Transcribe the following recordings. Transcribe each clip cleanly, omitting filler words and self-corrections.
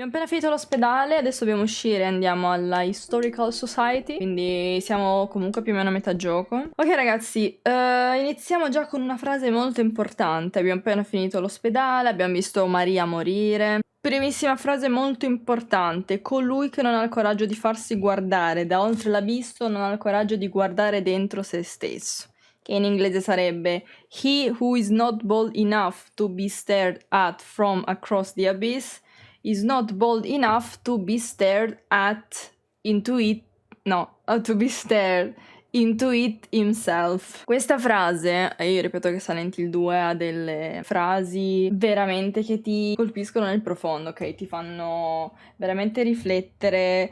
Abbiamo appena finito l'ospedale, adesso dobbiamo uscire e andiamo alla Historical Society, quindi siamo comunque più o meno a metà gioco. Ok ragazzi, iniziamo già con una frase molto importante. Abbiamo appena finito l'ospedale, abbiamo visto Maria morire. Primissima frase molto importante: colui che non ha il coraggio di farsi guardare da oltre l'abisso non ha il coraggio di guardare dentro se stesso. Che in inglese sarebbe he who is not bold enough to be stared at from across the abyss is not bold enough to be stared at into it, no, to be stared into it himself. Questa frase, io ripeto che Silent Hill 2 ha delle frasi veramente che ti colpiscono nel profondo, ok? Ti fanno veramente riflettere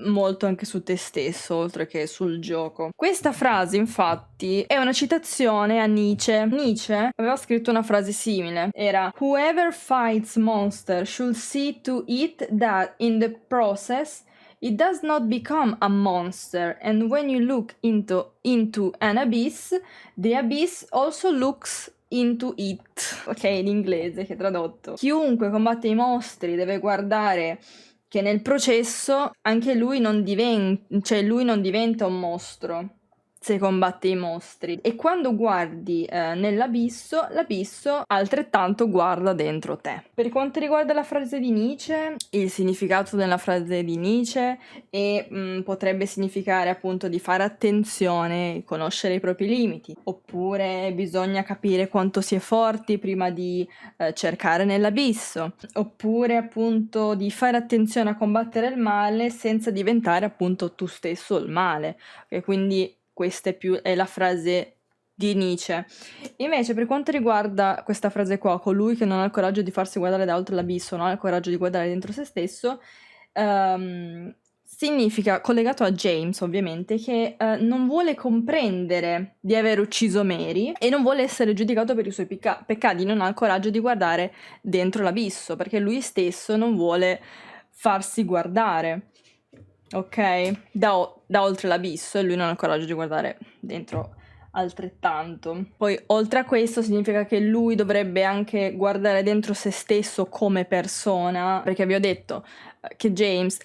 molto anche su te stesso, oltre che sul gioco. Questa frase, infatti, è una citazione a Nietzsche. Nietzsche aveva scritto una frase simile. Era: whoever fights monster should see to it that in the process it does not become a monster, and when you look into an abyss, the abyss also looks into it. Ok, in inglese che è tradotto. Chiunque combatte i mostri deve guardare che nel processo anche lui non diventa un mostro se combatte i mostri. E quando guardi nell'abisso, l'abisso altrettanto guarda dentro te. Per quanto riguarda la frase di Nietzsche, il significato della frase di Nietzsche potrebbe significare appunto di fare attenzione, conoscere i propri limiti, oppure bisogna capire quanto si è forti prima di cercare nell'abisso, oppure appunto di fare attenzione a combattere il male senza diventare appunto tu stesso il male. E quindi questa è la frase di Nietzsche. Invece per quanto riguarda questa frase qua, colui che non ha il coraggio di farsi guardare da oltre l'abisso non ha il coraggio di guardare dentro se stesso, significa, collegato a James ovviamente, che non vuole comprendere di aver ucciso Mary e non vuole essere giudicato per i suoi peccati, non ha il coraggio di guardare dentro l'abisso perché lui stesso non vuole farsi guardare, ok? Da oltre l'abisso, e lui non ha il coraggio di guardare dentro altrettanto. Poi oltre a questo significa che lui dovrebbe anche guardare dentro se stesso come persona, perché vi ho detto che James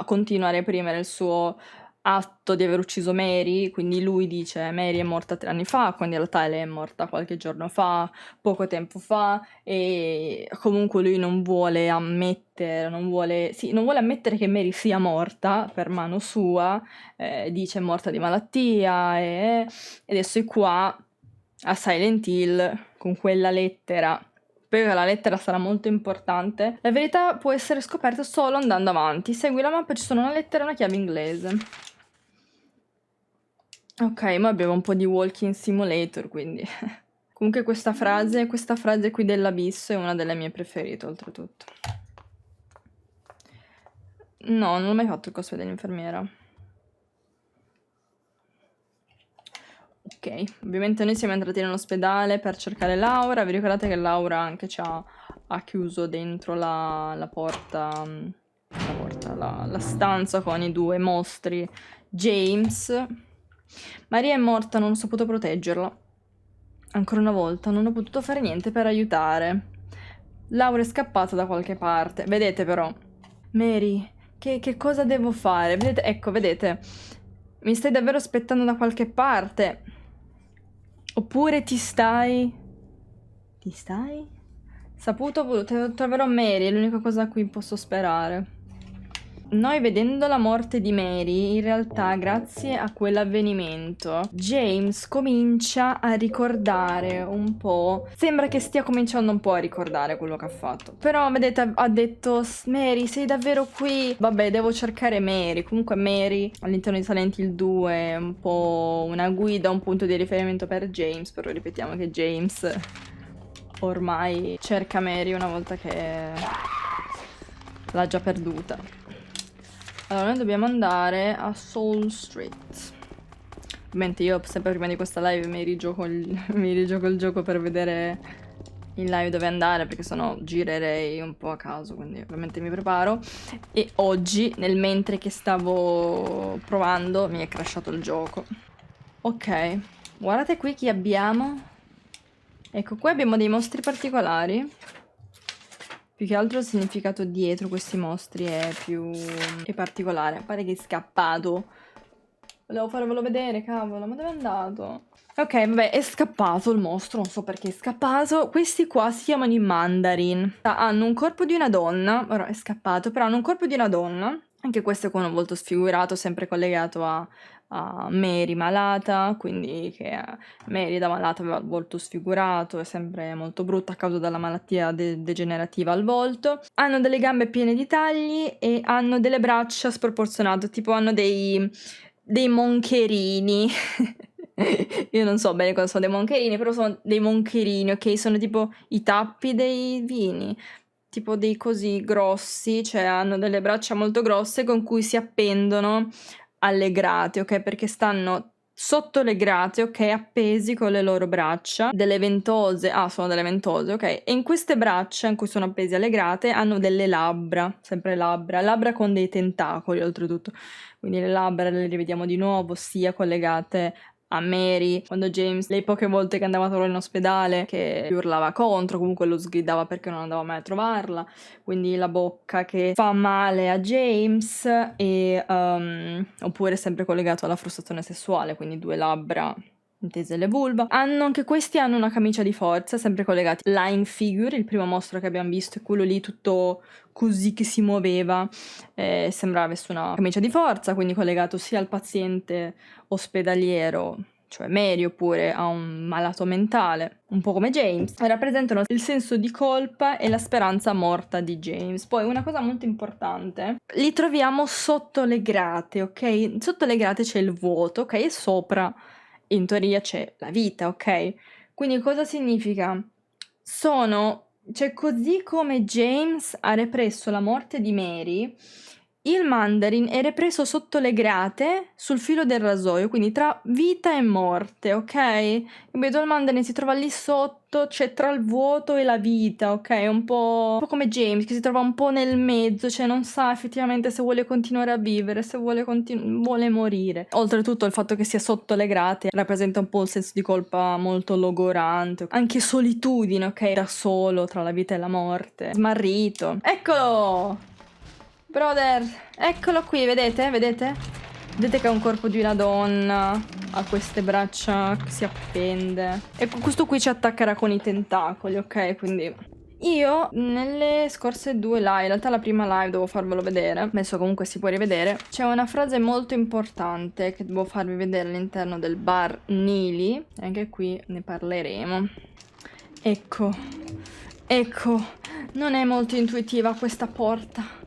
continua a reprimere il suo atto di aver ucciso Mary, quindi lui dice Mary è morta 3 anni fa, quando in realtà lei è morta qualche giorno fa, poco tempo fa, e comunque lui non vuole ammettere che Mary sia morta per mano sua, dice è morta di malattia e adesso è qua a Silent Hill con quella lettera. Poi la lettera sarà molto importante. La verità può essere scoperta solo andando avanti. Segui la mappa, ci sono una lettera e una chiave inglese. Ok, ma abbiamo un po' di walking simulator, quindi... Comunque questa frase qui dell'abisso è una delle mie preferite, oltretutto. No, non ho mai fatto il cosplay dell'infermiera. Ok, ovviamente noi siamo entrati nell'ospedale per cercare Laura. Vi ricordate che Laura anche ci ha chiuso dentro la stanza con i 2 mostri James. Maria è morta, non ho saputo proteggerla. Ancora una volta, non ho potuto fare niente per aiutare. Laura è scappata da qualche parte. Vedete però, Mary, che cosa devo fare? Vedete, ecco, vedete, mi stai davvero aspettando da qualche parte? Oppure ti stai? Troverò Mary, è l'unica cosa a cui posso sperare. Noi, vedendo la morte di Mary, in realtà grazie a quell'avvenimento James comincia a ricordare un po', sembra che stia cominciando un po' a ricordare quello che ha fatto, però vedete ha detto Mary sei davvero qui? Vabbè, devo cercare Mary. Comunque Mary all'interno di Silent Hill 2 è un po' una guida, un punto di riferimento per James, però ripetiamo che James ormai cerca Mary una volta che l'ha già perduta. Allora, noi dobbiamo andare a Soul Street. Ovviamente io sempre prima di questa live mi rigioco il gioco per vedere in live dove andare, perché sennò girerei un po' a caso, quindi ovviamente mi preparo. E oggi, mentre che stavo provando, mi è crashato il gioco. Ok, guardate qui chi abbiamo. Ecco, qua abbiamo dei mostri particolari. Più che altro il significato dietro questi mostri è particolare. Pare che è scappato. Volevo farvelo vedere, cavolo, ma dove è andato? Ok, vabbè, è scappato il mostro, non so perché è scappato. Questi qua si chiamano i Mandarin. Hanno un corpo di una donna, ora è scappato, però hanno un corpo di una donna. Anche questo con un volto sfigurato, sempre collegato a Mary malata, quindi che Mary da malata aveva il volto sfigurato, è sempre molto brutta a causa della malattia degenerativa al volto. Hanno delle gambe piene di tagli e hanno delle braccia sproporzionate, tipo hanno dei moncherini. Io non so bene cosa sono dei moncherini, però sono dei moncherini, ok? Sono tipo i tappi dei vini, tipo dei così grossi, cioè hanno delle braccia molto grosse con cui si appendono alle grate, ok? Perché stanno sotto le grate, ok? Appesi con le loro braccia, delle ventose, sono delle ventose, ok? E in queste braccia in cui sono appesi alle grate hanno delle labbra, sempre labbra con dei tentacoli oltretutto. Quindi le labbra le rivediamo di nuovo, sia collegate a Mary, quando James, le poche volte che andava a trovarla in ospedale, che gli urlava contro, comunque lo sgridava perché non andava mai a trovarla, quindi la bocca che fa male a James, e oppure sempre collegato alla frustrazione sessuale, quindi due labbra intese le vulva. Anche questi hanno una camicia di forza, sempre collegati. Line Figure, il primo mostro che abbiamo visto, è quello lì tutto così che si muoveva, sembrava avesse una camicia di forza, quindi collegato sia al paziente ospedaliero, cioè Mary, oppure a un malato mentale, un po' come James. Rappresentano il senso di colpa e la speranza morta di James. Poi una cosa molto importante, li troviamo sotto le grate, ok? Sotto le grate c'è il vuoto, ok? E sopra in teoria c'è la vita, ok? Quindi cosa significa? Cioè così come James ha represso la morte di Mary, il Mandarin è represo sotto le grate sul filo del rasoio, quindi tra vita e morte, ok? Capito? Il Mandarin si trova lì sotto, cioè tra il vuoto e la vita, ok? Un po' come James, che si trova un po' nel mezzo, cioè non sa effettivamente se vuole continuare a vivere, se vuole morire. Oltretutto il fatto che sia sotto le grate rappresenta un po' il senso di colpa molto logorante, anche solitudine, ok? Da solo tra la vita e la morte, smarrito. Eccolo! Brother, eccolo qui, vedete? Vedete? Vedete che ha un corpo di una donna, ha queste braccia che si appende. E questo qui ci attaccherà con i tentacoli, ok? Quindi io nelle scorse due live, in realtà la prima live devo farvelo vedere, adesso comunque si può rivedere, c'è una frase molto importante che devo farvi vedere all'interno del bar Nili, e anche qui ne parleremo. Ecco, non è molto intuitiva questa porta.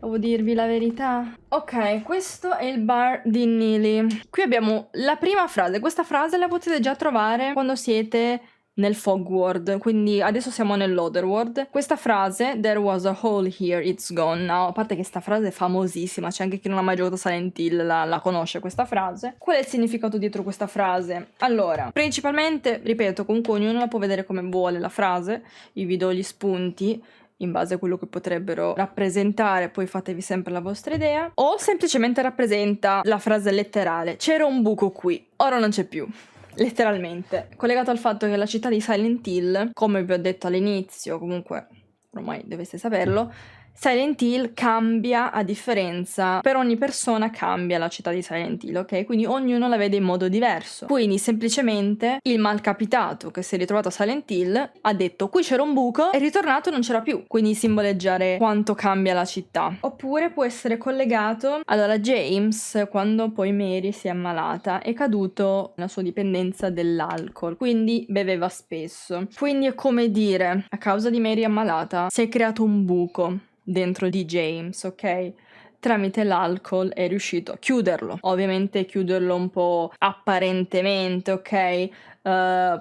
Devo dirvi la verità. Ok, questo è il bar di Nili. Qui abbiamo la prima frase. Questa frase la potete già trovare quando siete nel Fog World, quindi adesso siamo nell'Otherworld. Questa frase, "There was a hole here, it's gone now", a parte che questa frase è famosissima, c'è anche chi non ha mai giocato Silent Hill la conosce questa frase. Qual è il significato dietro questa frase? Allora, principalmente, ripeto, comunque ognuno la può vedere come vuole la frase, io vi do gli spunti in base a quello che potrebbero rappresentare, poi fatevi sempre la vostra idea, o semplicemente rappresenta la frase letterale: c'era un buco qui, ora non c'è più. Letteralmente, collegato al fatto che la città di Silent Hill, come vi ho detto all'inizio, comunque ormai dovreste saperlo, Silent Hill cambia a differenza, per ogni persona cambia la città di Silent Hill, ok? Quindi ognuno la vede in modo diverso. Quindi semplicemente il malcapitato che si è ritrovato a Silent Hill ha detto qui c'era un buco, è ritornato e non c'era più, quindi simboleggiare quanto cambia la città. Oppure può essere collegato, allora James, quando poi Mary si è ammalata, è caduto nella sua dipendenza dell'alcol, quindi beveva spesso. Quindi è come dire, a causa di Mary ammalata si è creato un buco dentro di James, ok? Tramite l'alcol è riuscito a chiuderlo. Ovviamente chiuderlo un po' apparentemente, ok?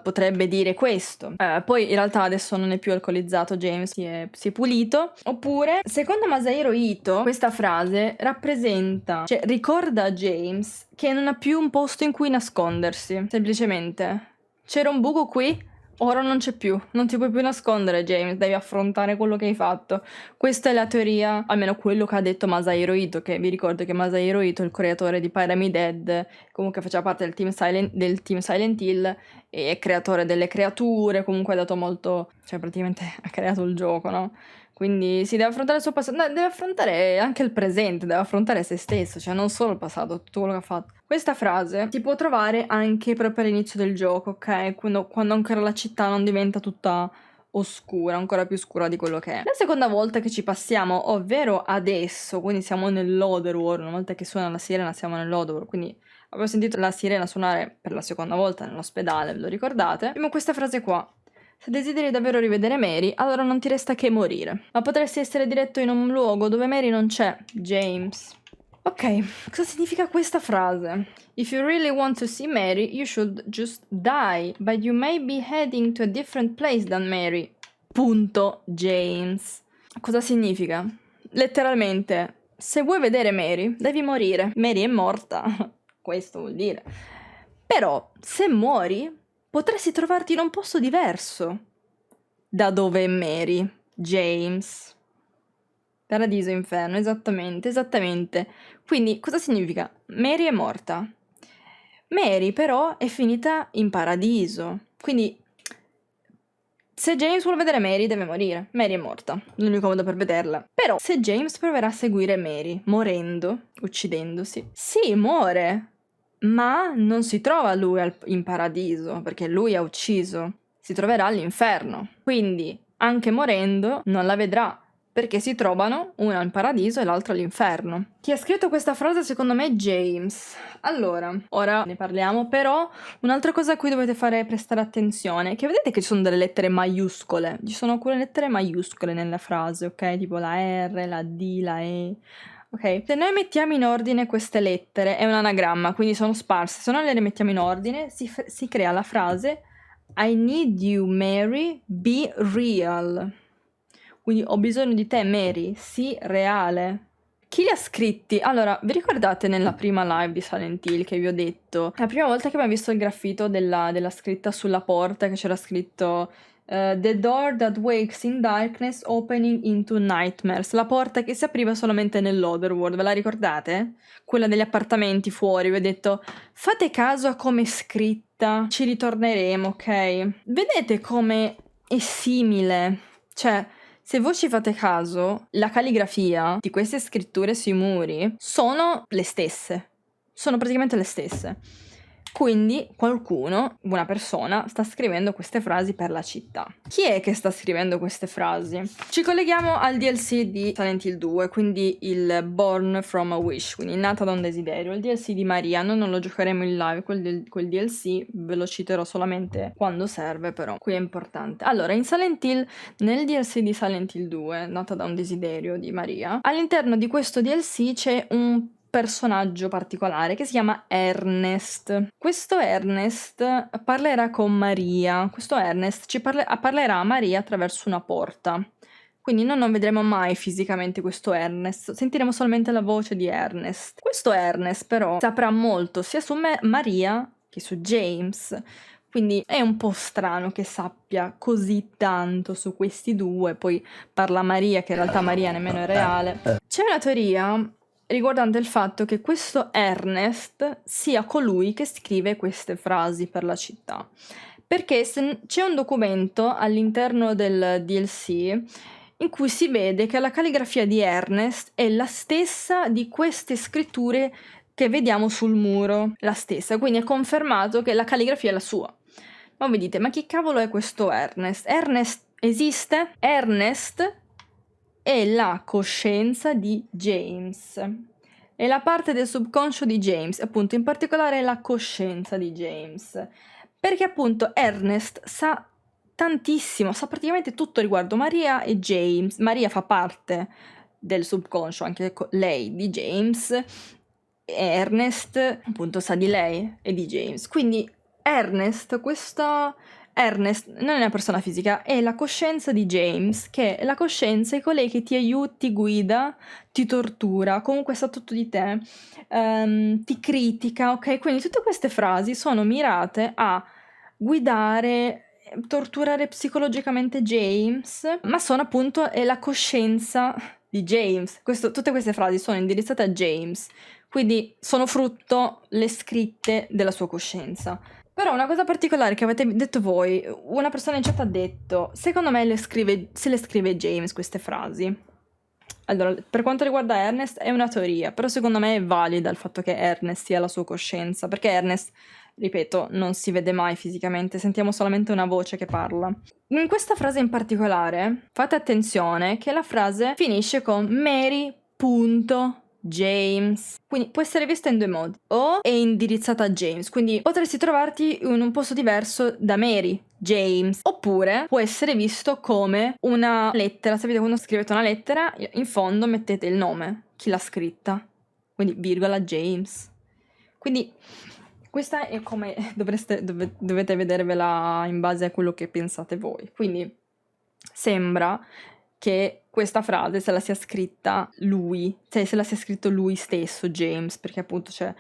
Potrebbe dire questo. Poi in realtà adesso non è più alcolizzato James, si è pulito. Oppure, secondo Masahiro Ito, questa frase rappresenta, cioè ricorda a James che non ha più un posto in cui nascondersi. Semplicemente. C'era un buco qui? Ora non c'è più, non ti puoi più nascondere, James, devi affrontare quello che hai fatto. Questa è la teoria, almeno quello che ha detto Masahiro Ito, che vi ricordo che Masahiro Ito, il creatore di Pyramid Head, comunque faceva parte del team Silent Hill, e è creatore delle creature, comunque ha dato molto, cioè praticamente ha creato il gioco, no? Quindi si deve affrontare il suo passato, no, deve affrontare anche il presente, deve affrontare se stesso, cioè non solo il passato, tutto quello che ha fatto. Questa frase si può trovare anche proprio all'inizio del gioco, ok? Quando ancora la città non diventa tutta oscura, ancora più scura di quello che è. La seconda volta che ci passiamo, ovvero adesso, quindi siamo nell'Otherworld, una volta che suona la sirena siamo nell'Otherworld, quindi avevo sentito la sirena suonare per la seconda volta nell'ospedale, ve lo ricordate? Abbiamo questa frase qua. Se desideri davvero rivedere Mary, allora non ti resta che morire. Ma potresti essere diretto in un luogo dove Mary non c'è, James. Ok, cosa significa questa frase? If you really want to see Mary, you should just die, but you may be heading to a different place than Mary. Punto, James. Cosa significa? Letteralmente, se vuoi vedere Mary, devi morire. Mary è morta, questo vuol dire. Però, se muori, potresti trovarti in un posto diverso da dove è Mary, James. Paradiso e inferno, esattamente. Quindi, cosa significa? Mary è morta. Mary, però, è finita in paradiso. Quindi, se James vuole vedere Mary, deve morire. Mary è morta. L'unico modo per vederla. Però, se James proverà a seguire Mary, morendo, uccidendosi, sì, muore. Ma non si trova lui in paradiso, perché lui ha ucciso. Si troverà all'inferno. Quindi, anche morendo, non la vedrà, perché si trovano una in paradiso e l'altra all'inferno. Chi ha scritto questa frase secondo me è James. Allora, ora ne parliamo, però un'altra cosa a cui dovete prestare attenzione è che vedete che ci sono delle lettere maiuscole. Ci sono alcune lettere maiuscole nella frase, ok? Tipo la R, la D, la E. Ok, se noi mettiamo in ordine queste lettere, è un anagramma, quindi sono sparse, se non le mettiamo in ordine si crea la frase I need you, Mary, be real. Quindi ho bisogno di te, Mary, sii reale. Chi li ha scritti? Allora, vi ricordate nella prima live di Silent Hill che vi ho detto? La prima volta che abbiamo visto il graffito della scritta sulla porta, che c'era scritto The door that wakes in darkness opening into nightmares. La porta che si apriva solamente nell'Otherworld, ve la ricordate? Quella degli appartamenti fuori, vi ho detto fate caso a come è scritta, ci ritorneremo, ok? Vedete come è simile? Cioè, se voi ci fate caso, la calligrafia di queste scritture sui muri sono le stesse. Sono praticamente le stesse. Quindi qualcuno, una persona, sta scrivendo queste frasi per la città. Chi è che sta scrivendo queste frasi? Ci colleghiamo al DLC di Silent Hill 2, quindi il Born from a Wish, quindi nata da un desiderio. Il DLC di Maria, noi non lo giocheremo in live, quel DLC ve lo citerò solamente quando serve, però qui è importante. Allora, in Silent Hill, nel DLC di Silent Hill 2, nata da un desiderio di Maria, all'interno di questo DLC c'è un personaggio particolare che si chiama Ernest. Questo Ernest parlerà con Maria. Questo Ernest parlerà a Maria attraverso una porta. Quindi noi non vedremo mai fisicamente questo Ernest, sentiremo solamente la voce di Ernest. Questo Ernest però saprà molto sia su Maria che su James. Quindi è un po' strano che sappia così tanto su questi due, poi parla Maria che in realtà Maria nemmeno è reale. C'è una teoria riguardante il fatto che questo Ernest sia colui che scrive queste frasi per la città. Perché c'è un documento all'interno del DLC in cui si vede che la calligrafia di Ernest è la stessa di queste scritture che vediamo sul muro, la stessa, quindi è confermato che la calligrafia è la sua. Ma vi dite, ma chi cavolo è questo Ernest? Ernest esiste? Ernest è la coscienza di James. È la parte del subconscio di James, appunto, in particolare la coscienza di James. Perché appunto Ernest sa tantissimo, sa praticamente tutto riguardo Maria e James. Maria fa parte del subconscio, anche lei, di James. E Ernest, appunto, sa di lei e di James. Quindi Ernest non è una persona fisica, è la coscienza di James, che è la coscienza è colei che ti aiuta, ti guida, ti tortura, comunque sa tutto di te, ti critica, ok? Quindi tutte queste frasi sono mirate a guidare, torturare psicologicamente James, ma sono appunto è la coscienza di James. Tutte queste frasi sono indirizzate a James, quindi sono frutto le scritte della sua coscienza. Però una cosa particolare che avete detto voi, una persona in chat ha detto, secondo me se le scrive James queste frasi. Allora, per quanto riguarda Ernest è una teoria, però secondo me è valida il fatto che Ernest sia la sua coscienza, perché Ernest, ripeto, non si vede mai fisicamente, sentiamo solamente una voce che parla. In questa frase in particolare, fate attenzione che la frase finisce con Mary.James. Quindi può essere vista in due modi. O è indirizzata a James, quindi potresti trovarti in un posto diverso da Mary, James. Oppure può essere visto come una lettera. Sapete, quando scrivete una lettera, in fondo mettete il nome, chi l'ha scritta. Quindi virgola James. Quindi questa è come dovete vedervela in base a quello che pensate voi. Quindi sembra che questa frase se la sia scritta lui, cioè se la sia scritto lui stesso, James, perché appunto c'è,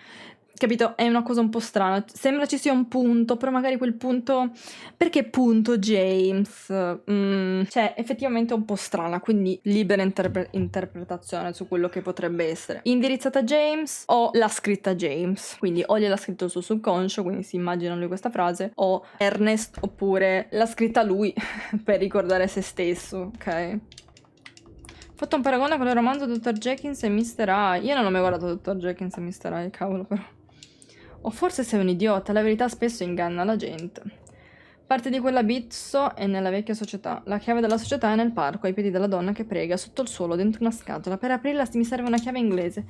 capito, è una cosa un po' strana, sembra ci sia un punto, però magari quel punto, perché punto James? Cioè effettivamente è un po' strana, quindi libera interpretazione su quello che potrebbe essere. Indirizzata a James o l'ha scritta James, quindi o gliel'ha scritto il suo subconscio, quindi si immagina lui questa frase, o Ernest, oppure l'ha scritta lui per ricordare se stesso, ok? Ho fatto un paragone con il romanzo Dr. Jenkins e Mr. Hyde. Io non ho mai guardato Dr. Jenkins e Mr. Hyde, cavolo però. O forse sei un idiota, la verità spesso inganna la gente. Parte di quell'abisso è nella vecchia società. La chiave della società è nel parco, ai piedi della donna che prega, sotto il suolo, dentro una scatola. Per aprirla mi serve una chiave inglese.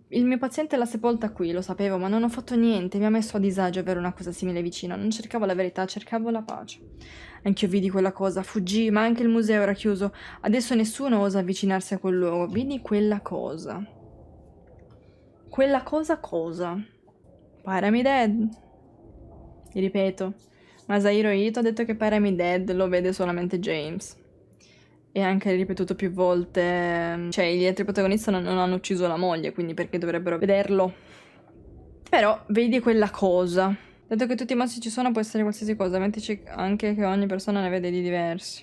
Il mio paziente l'ha sepolta qui, lo sapevo, ma non ho fatto niente. Mi ha messo a disagio avere una cosa simile vicino. Non cercavo la verità, cercavo la pace. Anch'io vidi quella cosa, fuggii, ma anche il museo era chiuso. Adesso nessuno osa avvicinarsi a quel luogo. Vidi quella cosa. Quella cosa cosa? Pyramid Head. Vi ripeto, Masahiro Ito ha detto che Pyramid Head lo vede solamente James. E anche ripetuto più volte. Cioè, gli altri protagonisti non hanno ucciso la moglie, quindi perché dovrebbero vederlo? Però vedi quella cosa. Dato che tutti i mostri ci sono, può essere qualsiasi cosa, mettici anche che ogni persona ne vede di diversi.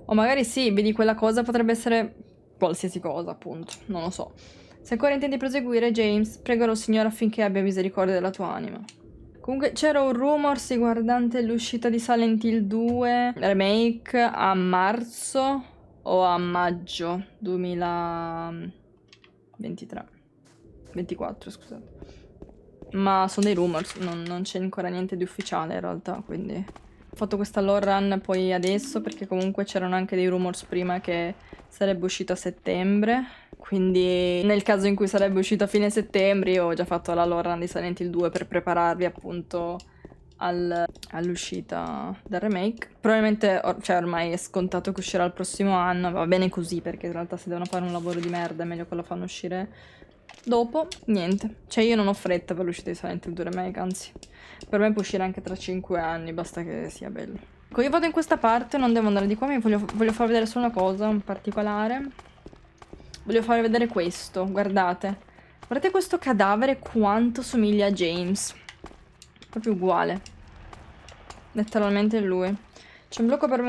O magari sì, vedi quella cosa, potrebbe essere qualsiasi cosa, appunto, non lo so. Se ancora intendi proseguire, James, pregherò il Signore affinché abbia misericordia della tua anima. Comunque c'era un rumors riguardante l'uscita di Silent Hill 2 remake a marzo o a maggio 2023. 24, scusate. Ma sono dei rumors, non c'è ancora niente di ufficiale in realtà, quindi ho fatto questa lore run poi adesso perché comunque c'erano anche dei rumors prima che sarebbe uscito a settembre, quindi nel caso in cui sarebbe uscito a fine settembre io ho già fatto la lore run di Silent Hill 2 per prepararvi appunto all'uscita del remake. Probabilmente cioè ormai è scontato che uscirà il prossimo anno, va bene così perché in realtà se devono fare un lavoro di merda è meglio che lo fanno uscire dopo. Niente, cioè io non ho fretta per l'uscita di Silent Hill 2 remake, anzi per me può uscire anche tra 5 anni, basta che sia bello. Ecco, io vado in questa parte, non devo andare di qua, voglio farvi vedere solo una cosa in particolare. Voglio farvi vedere questo, guardate. Guardate questo cadavere quanto somiglia a James. Proprio uguale. Letteralmente lui. C'è un blocco per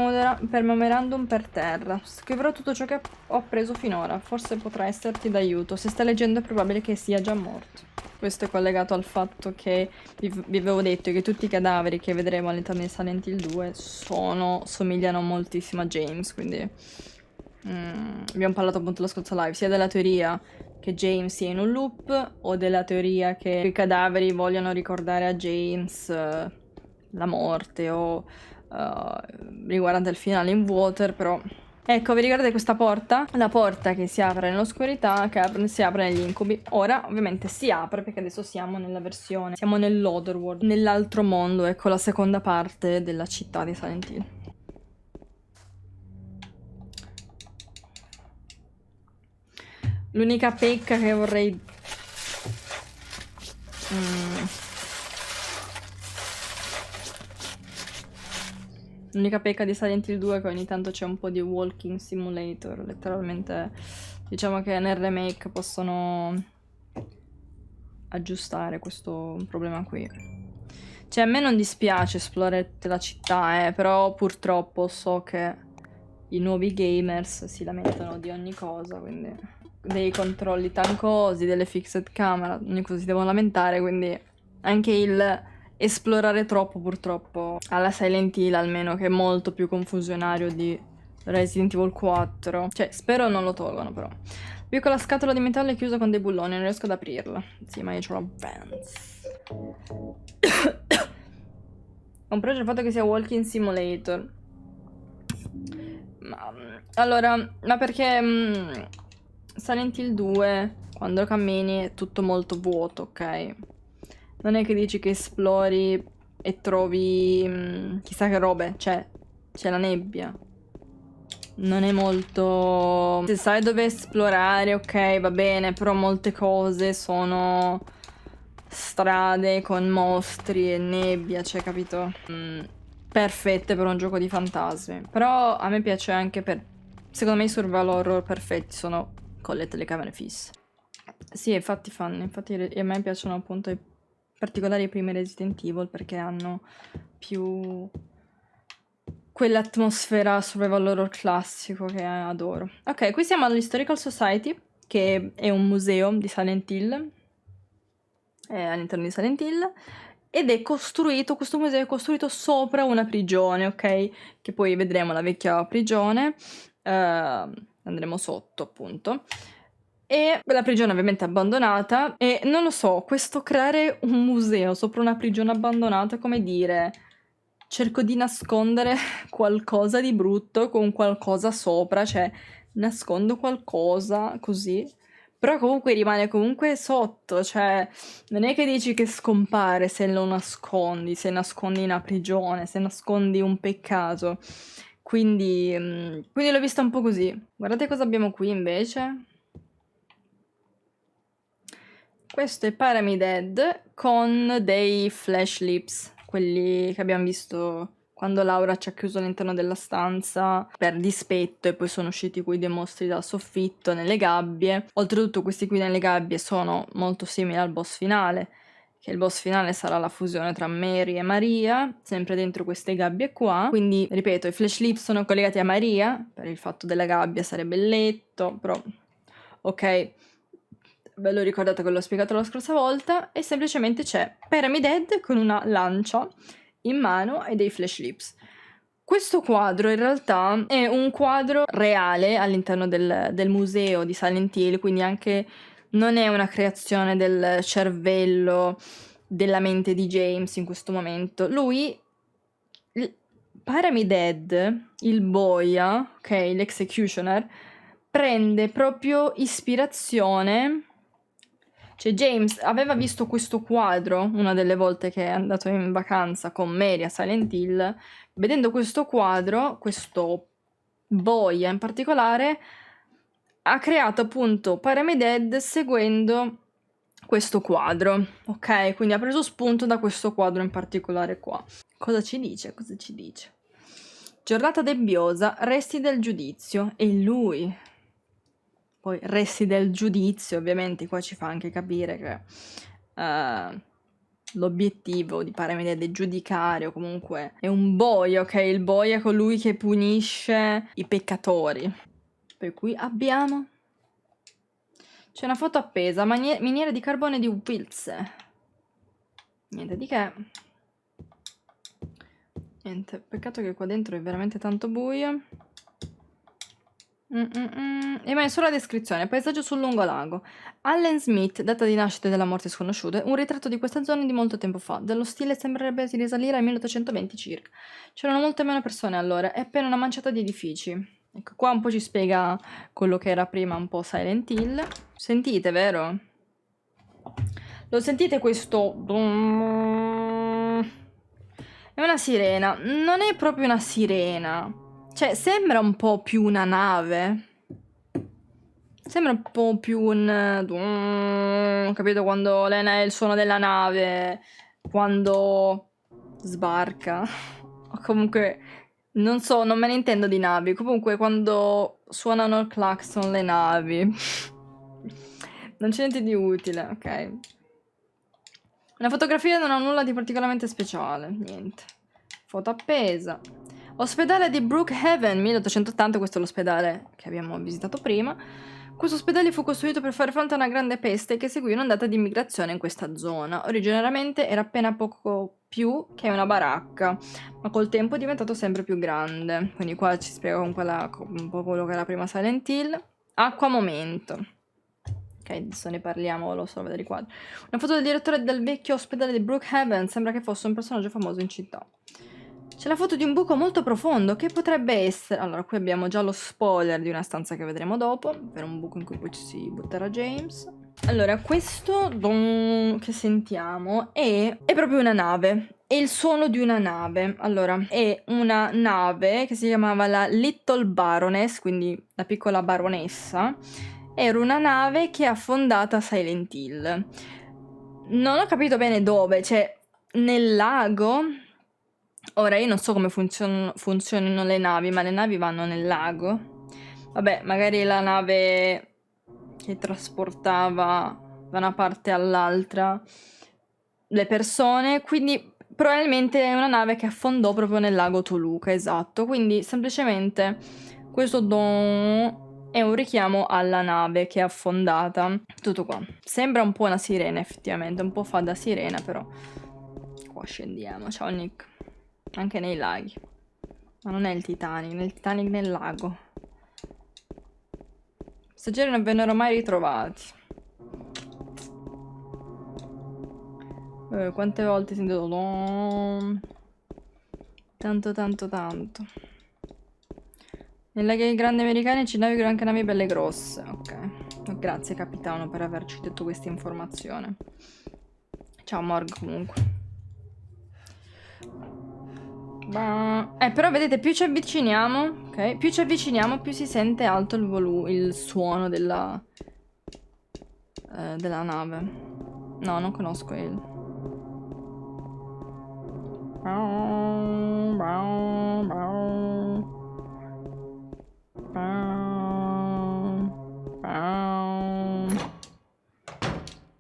memorandum per terra. Scriverò tutto ciò che ho appreso finora. Forse potrà esserti d'aiuto. Se stai leggendo è probabile che sia già morto. Questo è collegato al fatto che vi avevo detto che tutti i cadaveri che vedremo all'interno di Silent Hill 2 somigliano moltissimo a James, quindi abbiamo parlato appunto la scorsa live, sia della teoria che James sia in un loop o della teoria che i cadaveri vogliano ricordare a James la morte o riguardante il finale in water, però ecco, vi ricordate questa porta? La porta che si apre nell'oscurità, che si apre negli incubi. Ora ovviamente si apre perché adesso siamo nella versione, siamo nell'Otherworld, nell'altro mondo, ecco la seconda parte della città di Silent Hill. L'unica pecca che vorrei... L'unica pecca di Silent Hill 2 è che ogni tanto c'è un po' di walking simulator, letteralmente diciamo che nel remake possono aggiustare questo problema qui. Cioè a me non dispiace esplorare la città, però purtroppo so che i nuovi gamers si lamentano di ogni cosa, quindi dei controlli tancosi, delle fixed camera, ogni cosa si devono lamentare, quindi anche esplorare troppo, purtroppo, alla Silent Hill almeno, che è molto più confusionario di Resident Evil 4. Cioè, spero non lo tolgono, però. Piccola scatola di metallo è chiusa con dei bulloni, non riesco ad aprirla. Sì, ma io ce l'ho Vans. Compreso il fatto che sia Walking Simulator. Allora, ma perché Silent Hill 2, quando cammini, è tutto molto vuoto, ok? Non è che dici che esplori e trovi chissà che robe, c'è la nebbia. Non è molto... Se sai dove esplorare, ok, va bene, però molte cose sono strade con mostri e nebbia, cioè, capito? Perfette per un gioco di fantasmi. Però a me piace anche per... Secondo me i survival horror perfetti sono con le telecamere fisse. Sì, infatti fanno. Infatti a me piacciono appunto in particolare i primi Resident Evil perché hanno più quell'atmosfera survival horror classico che adoro. Ok, qui siamo all'Historical Society, che è un museo di Silent Hill, all'interno di Silent Hill, ed è costruito, questo museo è costruito sopra una prigione, ok? Che poi vedremo la vecchia prigione, andremo sotto appunto. E la prigione ovviamente è abbandonata e non lo so, questo creare un museo sopra una prigione abbandonata è come dire... Cerco di nascondere qualcosa di brutto con qualcosa sopra, cioè nascondo qualcosa così, però comunque rimane comunque sotto, cioè non è che dici che scompare se lo nascondi, se nascondi una prigione, se nascondi un peccato. Quindi l'ho vista un po' così. Guardate cosa abbiamo qui invece. Questo è Pyramid Head con dei flash lips, quelli che abbiamo visto quando Laura ci ha chiuso all'interno della stanza per dispetto e poi sono usciti quei dei mostri dal soffitto nelle gabbie. Oltretutto questi qui nelle gabbie sono molto simili al boss finale, che il boss finale sarà la fusione tra Mary e Maria, sempre dentro queste gabbie qua. Quindi, ripeto, i flash lips sono collegati a Maria, per il fatto della gabbia sarebbe il letto, però ok. Ve l'ho ricordato che l'ho spiegato la scorsa volta, e semplicemente c'è Pyramid Head con una lancia in mano e dei flash lips. Questo quadro in realtà è un quadro reale all'interno del museo di Silent Hill, quindi anche non è una creazione del cervello, della mente di James in questo momento. Lui, Pyramid Head, il boia, ok, l'executioner, prende proprio ispirazione. Cioè James aveva visto questo quadro una delle volte che è andato in vacanza con Mary a Silent Hill. Vedendo questo quadro, questo boia in particolare, ha creato appunto Pyramid Head seguendo questo quadro, ok? Quindi ha preso spunto da questo quadro in particolare qua. Cosa ci dice? Cosa ci dice? Giornata nebbiosa, resti del giudizio. E lui... Poi resti del giudizio, ovviamente qua ci fa anche capire che l'obiettivo di Pyramid Head è giudicare, o comunque è un boia, ok? Il boia è colui che punisce i peccatori. Poi qui abbiamo... C'è una foto appesa, miniera di carbone di Wiltse. Niente di che. Niente, peccato che qua dentro è veramente tanto buio. E ma è solo la descrizione. Paesaggio sul lungolago. Allen Smith, data di nascita e della morte sconosciute, un ritratto di questa zona di molto tempo fa. Dello stile sembrerebbe si risalire al 1820 circa. C'erano molte meno persone allora, e appena una manciata di edifici. Ecco, qua un po' ci spiega quello che era prima un po' Silent Hill. Sentite, vero? Lo sentite questo... È una sirena. Non è proprio una sirena. Cioè, sembra un po' più una nave. Sembra un po' più un... capito? Quando è il suono della nave. Quando sbarca. O comunque... Non so, non me ne intendo di navi. Comunque, quando suonano il clacson le navi. Non c'è niente di utile, ok. Una fotografia non ha nulla di particolarmente speciale. Niente. Foto appesa. Ospedale di Brookhaven, 1880, questo è l'ospedale che abbiamo visitato prima. Questo ospedale fu costruito per fare fronte a una grande peste che seguì un'ondata di immigrazione in questa zona. Originariamente era appena poco più che una baracca, ma col tempo è diventato sempre più grande. Quindi qua ci spiega un po' quello che era prima Silent Hill. Acqua momento. Ok, adesso ne parliamo, lo so vedere i quadri. Una foto del direttore del vecchio ospedale di Brookhaven, sembra che fosse un personaggio famoso in città. C'è la foto di un buco molto profondo, che potrebbe essere... Allora, qui abbiamo già lo spoiler di una stanza che vedremo dopo, per un buco in cui poi ci si butterà James. Allora, questo che sentiamo è proprio una nave. È il suono di una nave. Allora, è una nave che si chiamava la Little Baroness, quindi la piccola baronessa. Era una nave che è affondata a Silent Hill. Non ho capito bene dove, cioè nel lago. Ora io non so come funzionino le navi, ma le navi vanno nel lago. Vabbè, magari la nave che trasportava da una parte all'altra le persone, quindi probabilmente è una nave che affondò proprio nel lago Toluca, esatto. Quindi semplicemente questo don è un richiamo alla nave che è affondata. Tutto qua. Sembra un po' una sirena effettivamente, un po' fa da sirena però. Qua scendiamo, ciao Nick. Anche nei laghi. Ma non è il Titanic nel lago. I passeggeri non vennero mai ritrovati. Quante volte ho sentito tanto. Nei laghi grandi americani ci navigano anche navi belle grosse. Ok. Grazie capitano per averci detto questa informazione. Ciao Morg comunque. Però vedete, più ci avviciniamo, ok? Più ci avviciniamo, più si sente alto il suono della nave. No, non conosco il.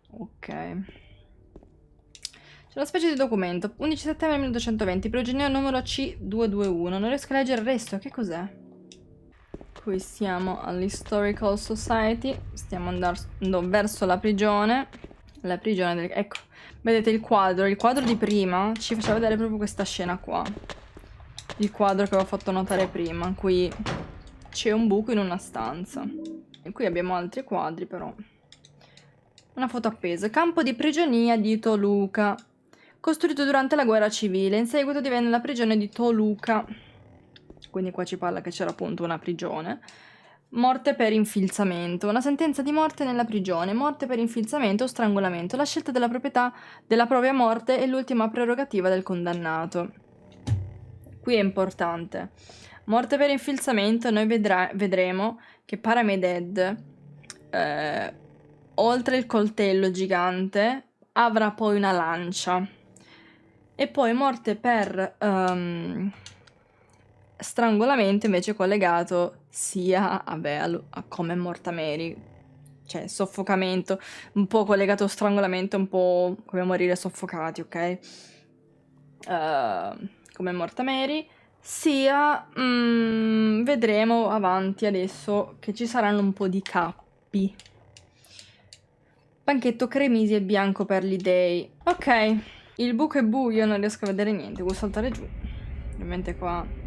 Ok. C'è una specie di documento, 11 settembre 1220, prigionia numero C221. Non riesco a leggere il resto, che cos'è? Qui siamo all'Historical Society, stiamo andando verso la prigione. La prigione Ecco, vedete il quadro di prima ci faceva vedere proprio questa scena qua. Il quadro che avevo fatto notare prima, in cui c'è un buco in una stanza. E qui abbiamo altri quadri però. Una foto appesa. Campo di prigionia di Toluca. Costruito durante la guerra civile, in seguito divenne la prigione di Toluca. Quindi qua ci parla che c'era appunto una prigione. Morte per infilzamento. Una sentenza di morte nella prigione. Morte per infilzamento o strangolamento. La scelta della proprietà della propria morte è l'ultima prerogativa del condannato. Qui è importante. Morte per infilzamento, noi vedremo che Parameded, oltre il coltello gigante, avrà poi una lancia. E poi morte per strangolamento invece collegato sia a come è morta Mary, cioè soffocamento, un po' collegato a strangolamento, un po' come morire soffocati, ok? Come è morta Mary, sia vedremo avanti adesso che ci saranno un po' di cappi. Banchetto cremisi e bianco per gli dei. Ok, il buco è buio, non riesco a vedere niente, devo saltare giù. Ovviamente qua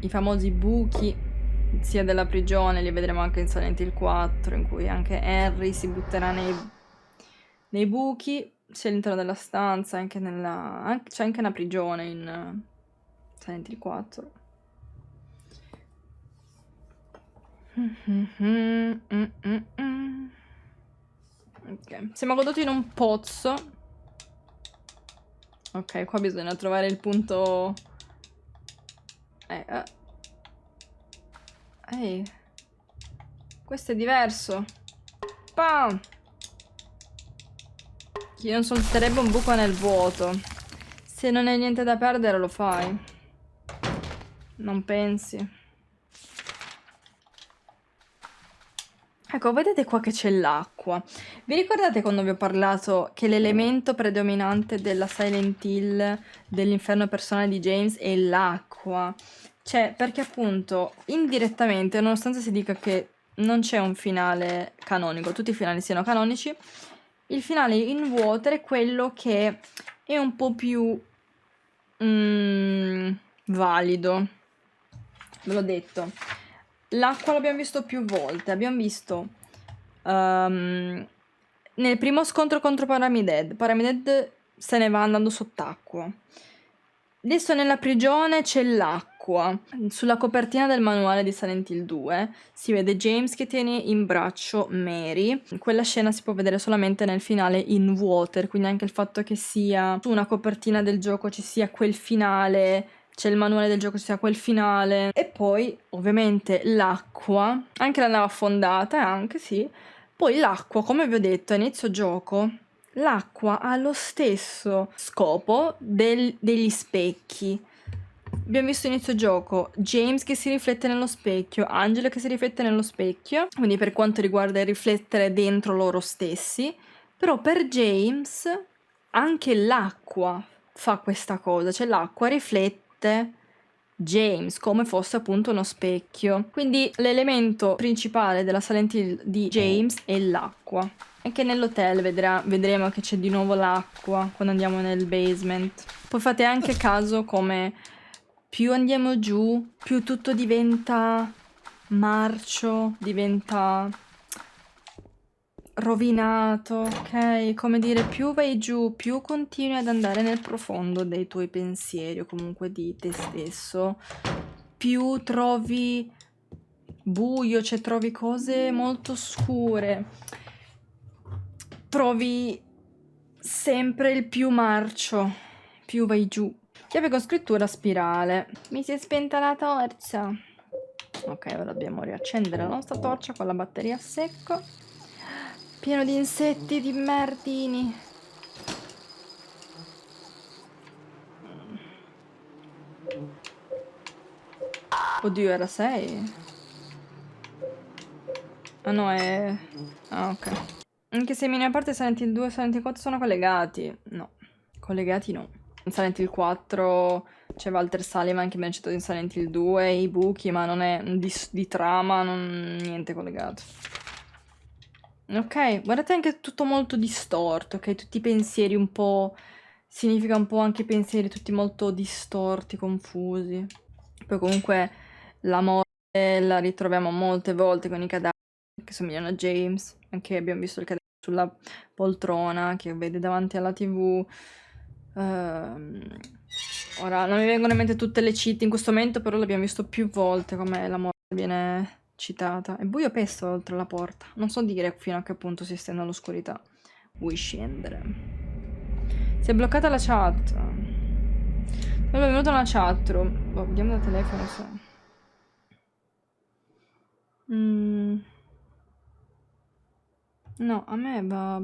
i famosi buchi sia della prigione, li vedremo anche in Silent Hill 4, in cui anche Harry si butterà nei buchi, sia all'interno della stanza, anche c'è anche una prigione in Silent Hill 4. Ok, siamo caduti in un pozzo. Ok, qua bisogna trovare il punto. Ehi, questo è diverso. Pam! Chi non solterebbe un buco nel vuoto? Se non hai niente da perdere lo fai. Non pensi? Ecco, vedete qua che c'è l'acqua. Vi ricordate quando vi ho parlato che l'elemento predominante della Silent Hill, dell'inferno personale di James, è l'acqua? Cioè, perché appunto, indirettamente, nonostante si dica che non c'è un finale canonico, tutti i finali siano canonici, il finale in Water è quello che è un po' più valido. Ve l'ho detto. L'acqua l'abbiamo visto più volte. Abbiamo visto nel primo scontro contro Pyramid Head se ne va andando sott'acqua. Adesso nella prigione c'è l'acqua. Sulla copertina del manuale di Silent Hill 2 si vede James che tiene in braccio Mary. Quella scena si può vedere solamente nel finale in Water, quindi anche il fatto che sia su una copertina del gioco ci sia quel finale, c'è il manuale del gioco, ci sia quel finale. E poi ovviamente l'acqua, anche la nave affondata, anche sì. Poi l'acqua, come vi ho detto a inizio gioco, l'acqua ha lo stesso scopo degli specchi. Abbiamo visto inizio gioco James che si riflette nello specchio, Angela che si riflette nello specchio, quindi per quanto riguarda il riflettere dentro loro stessi, però per James anche l'acqua fa questa cosa, cioè l'acqua riflette James come fosse appunto uno specchio. Quindi l'elemento principale della Silent Hill di James è l'acqua. Anche nell'hotel vedremo che c'è di nuovo l'acqua quando andiamo nel basement. Poi fate anche caso come più andiamo giù, più tutto diventa marcio, diventa rovinato, ok? Come dire, più vai giù, più continui ad andare nel profondo dei tuoi pensieri o comunque di te stesso, più trovi buio, cioè trovi cose molto scure, trovi sempre il più marcio, più vai giù. Chiave con scrittura spirale. Mi si è spenta la torcia. Ok, ora dobbiamo riaccendere la nostra torcia con la batteria a secco. Pieno di insetti, di merdini. Oddio, era 6? Ah no, è... Ah, ok. Anche se i mini a parte Silent Hill 2 e Silent Hill 4 sono collegati. No, collegati no. In Silent Hill 4 c'è Walter Sullivan che abbiamo citato in Silent Hill 2, i buchi, ma non è di trama, niente collegato. Ok, guardate anche tutto molto distorto, ok? Tutti i pensieri un po'... Significa un po' anche i pensieri tutti molto distorti, confusi. Poi comunque la morte la ritroviamo molte volte con i cadaveri che somigliano a James. Anche abbiamo visto il cadavere sulla poltrona che vede davanti alla TV. Ora non mi vengono in mente tutte le cheat in questo momento, però l'abbiamo visto più volte come la morte viene citata. È buio pesto oltre la porta. Non so dire fino a che punto si estende all'oscurità. Vuoi scendere? Si è bloccata la chat. Allora è venuta una chatroom. Boh, vediamo da telefono se... No, a me va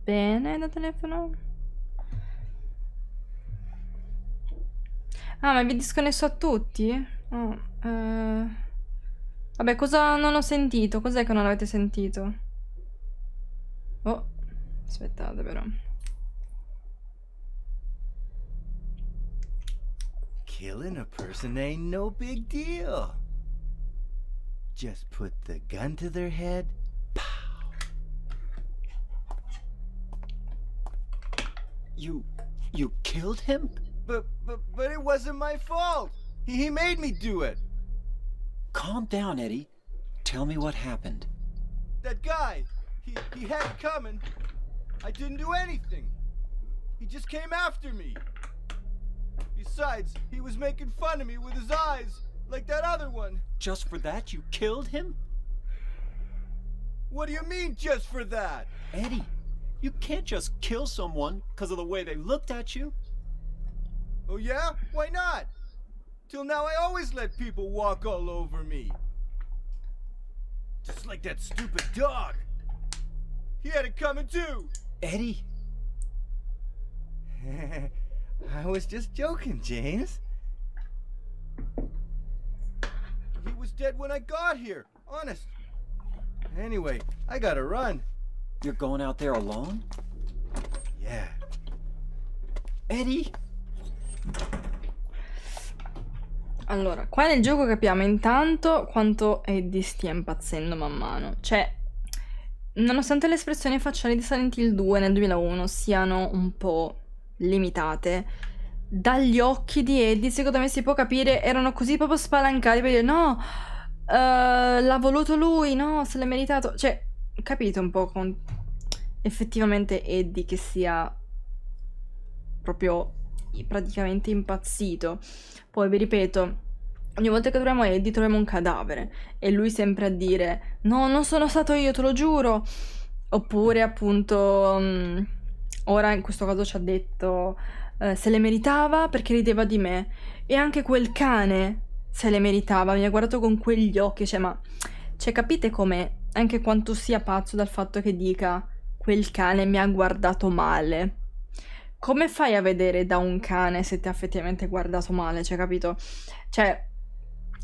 bene da telefono. Ah, ma vi disconnesso a tutti? Oh, vabbè, cosa non ho sentito? Cos'è che non avete sentito? Oh, aspettate però. Killing a person ain't no big deal. Just put the gun to their head. Pow. You killed him? But it wasn't my fault. He made me do it. Calm down, Eddie. Tell me what happened. That guy, he had it coming. I didn't do anything. He just came after me. Besides, he was making fun of me with his eyes, like that other one. Just for that, you killed him? What do you mean, just for that? Eddie, you can't just kill someone because of the way they looked at you. Oh yeah? Why not? Till now I always let people walk all over me. Just like that stupid dog. He had it coming too. Eddie? I was just joking, James. He was dead when I got here, honest. Anyway, I gotta run. You're going out there alone? Yeah. Eddie? Allora, qua nel gioco capiamo intanto quanto Eddie stia impazzendo man mano. Cioè, nonostante le espressioni facciali di Silent Hill 2 nel 2001 siano un po' limitate, dagli occhi di Eddie, secondo me si può capire, erano così proprio spalancati per dire no, l'ha voluto lui, no, se l'è meritato. Cioè, capite un po' con effettivamente Eddie che sia proprio praticamente impazzito. Poi vi ripeto, ogni volta che troviamo Eddie troviamo un cadavere e lui sempre a dire no, non sono stato io, te lo giuro. Oppure appunto ora in questo caso ci ha detto se le meritava perché rideva di me, e anche quel cane se le meritava, mi ha guardato con quegli occhi, cioè capite come anche quanto sia pazzo dal fatto che dica quel cane mi ha guardato male. Come fai a vedere da un cane se ti ha effettivamente guardato male, cioè, capito? Cioè,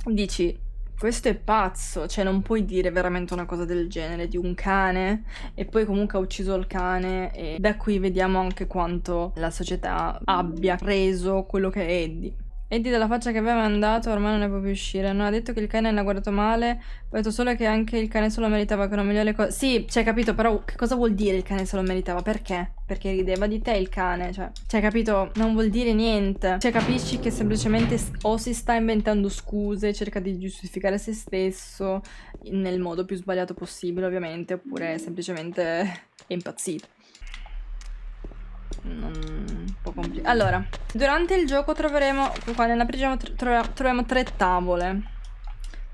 dici, questo è pazzo, cioè non puoi dire veramente una cosa del genere di un cane, e poi comunque ha ucciso il cane, e da qui vediamo anche quanto la società abbia reso quello che è Eddie. Eddie dalla faccia che aveva mandato ormai non ne può più uscire, non ha detto che il cane l'ha guardato male, ha detto solo che anche il cane se lo meritava, che non migliore le cose. Sì, cioè capito, però che cosa vuol dire il cane se lo meritava? Perché? Perché rideva di te il cane, cioè capito, non vuol dire niente. Cioè capisci che semplicemente o si sta inventando scuse, cerca di giustificare se stesso nel modo più sbagliato possibile ovviamente, oppure semplicemente è impazzito. Un po' complicato. Allora, durante il gioco troveremo qua nella prigione troviamo 3 tavole.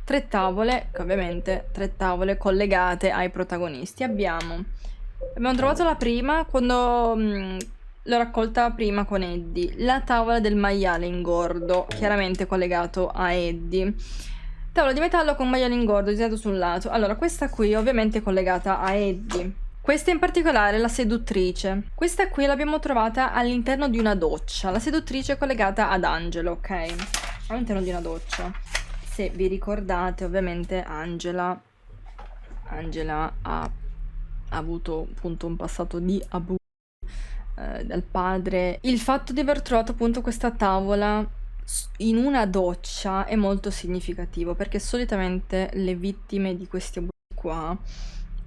3 tavole, che ovviamente 3 tavole collegate ai protagonisti. Abbiamo trovato la prima quando l'ho raccolta prima con Eddie, la tavola del maiale ingordo, chiaramente collegato a Eddie. Tavola di metallo con maiale ingordo disegnato sul lato. Allora, questa qui ovviamente è collegata a Eddie. Questa in particolare è la seduttrice. Questa qui l'abbiamo trovata all'interno di una doccia. La seduttrice è collegata ad Angelo, ok? All'interno di una doccia. Se vi ricordate, ovviamente Angela ha avuto appunto un passato di abuso dal padre. Il fatto di aver trovato appunto questa tavola in una doccia è molto significativo, perché solitamente le vittime di questi abusi qua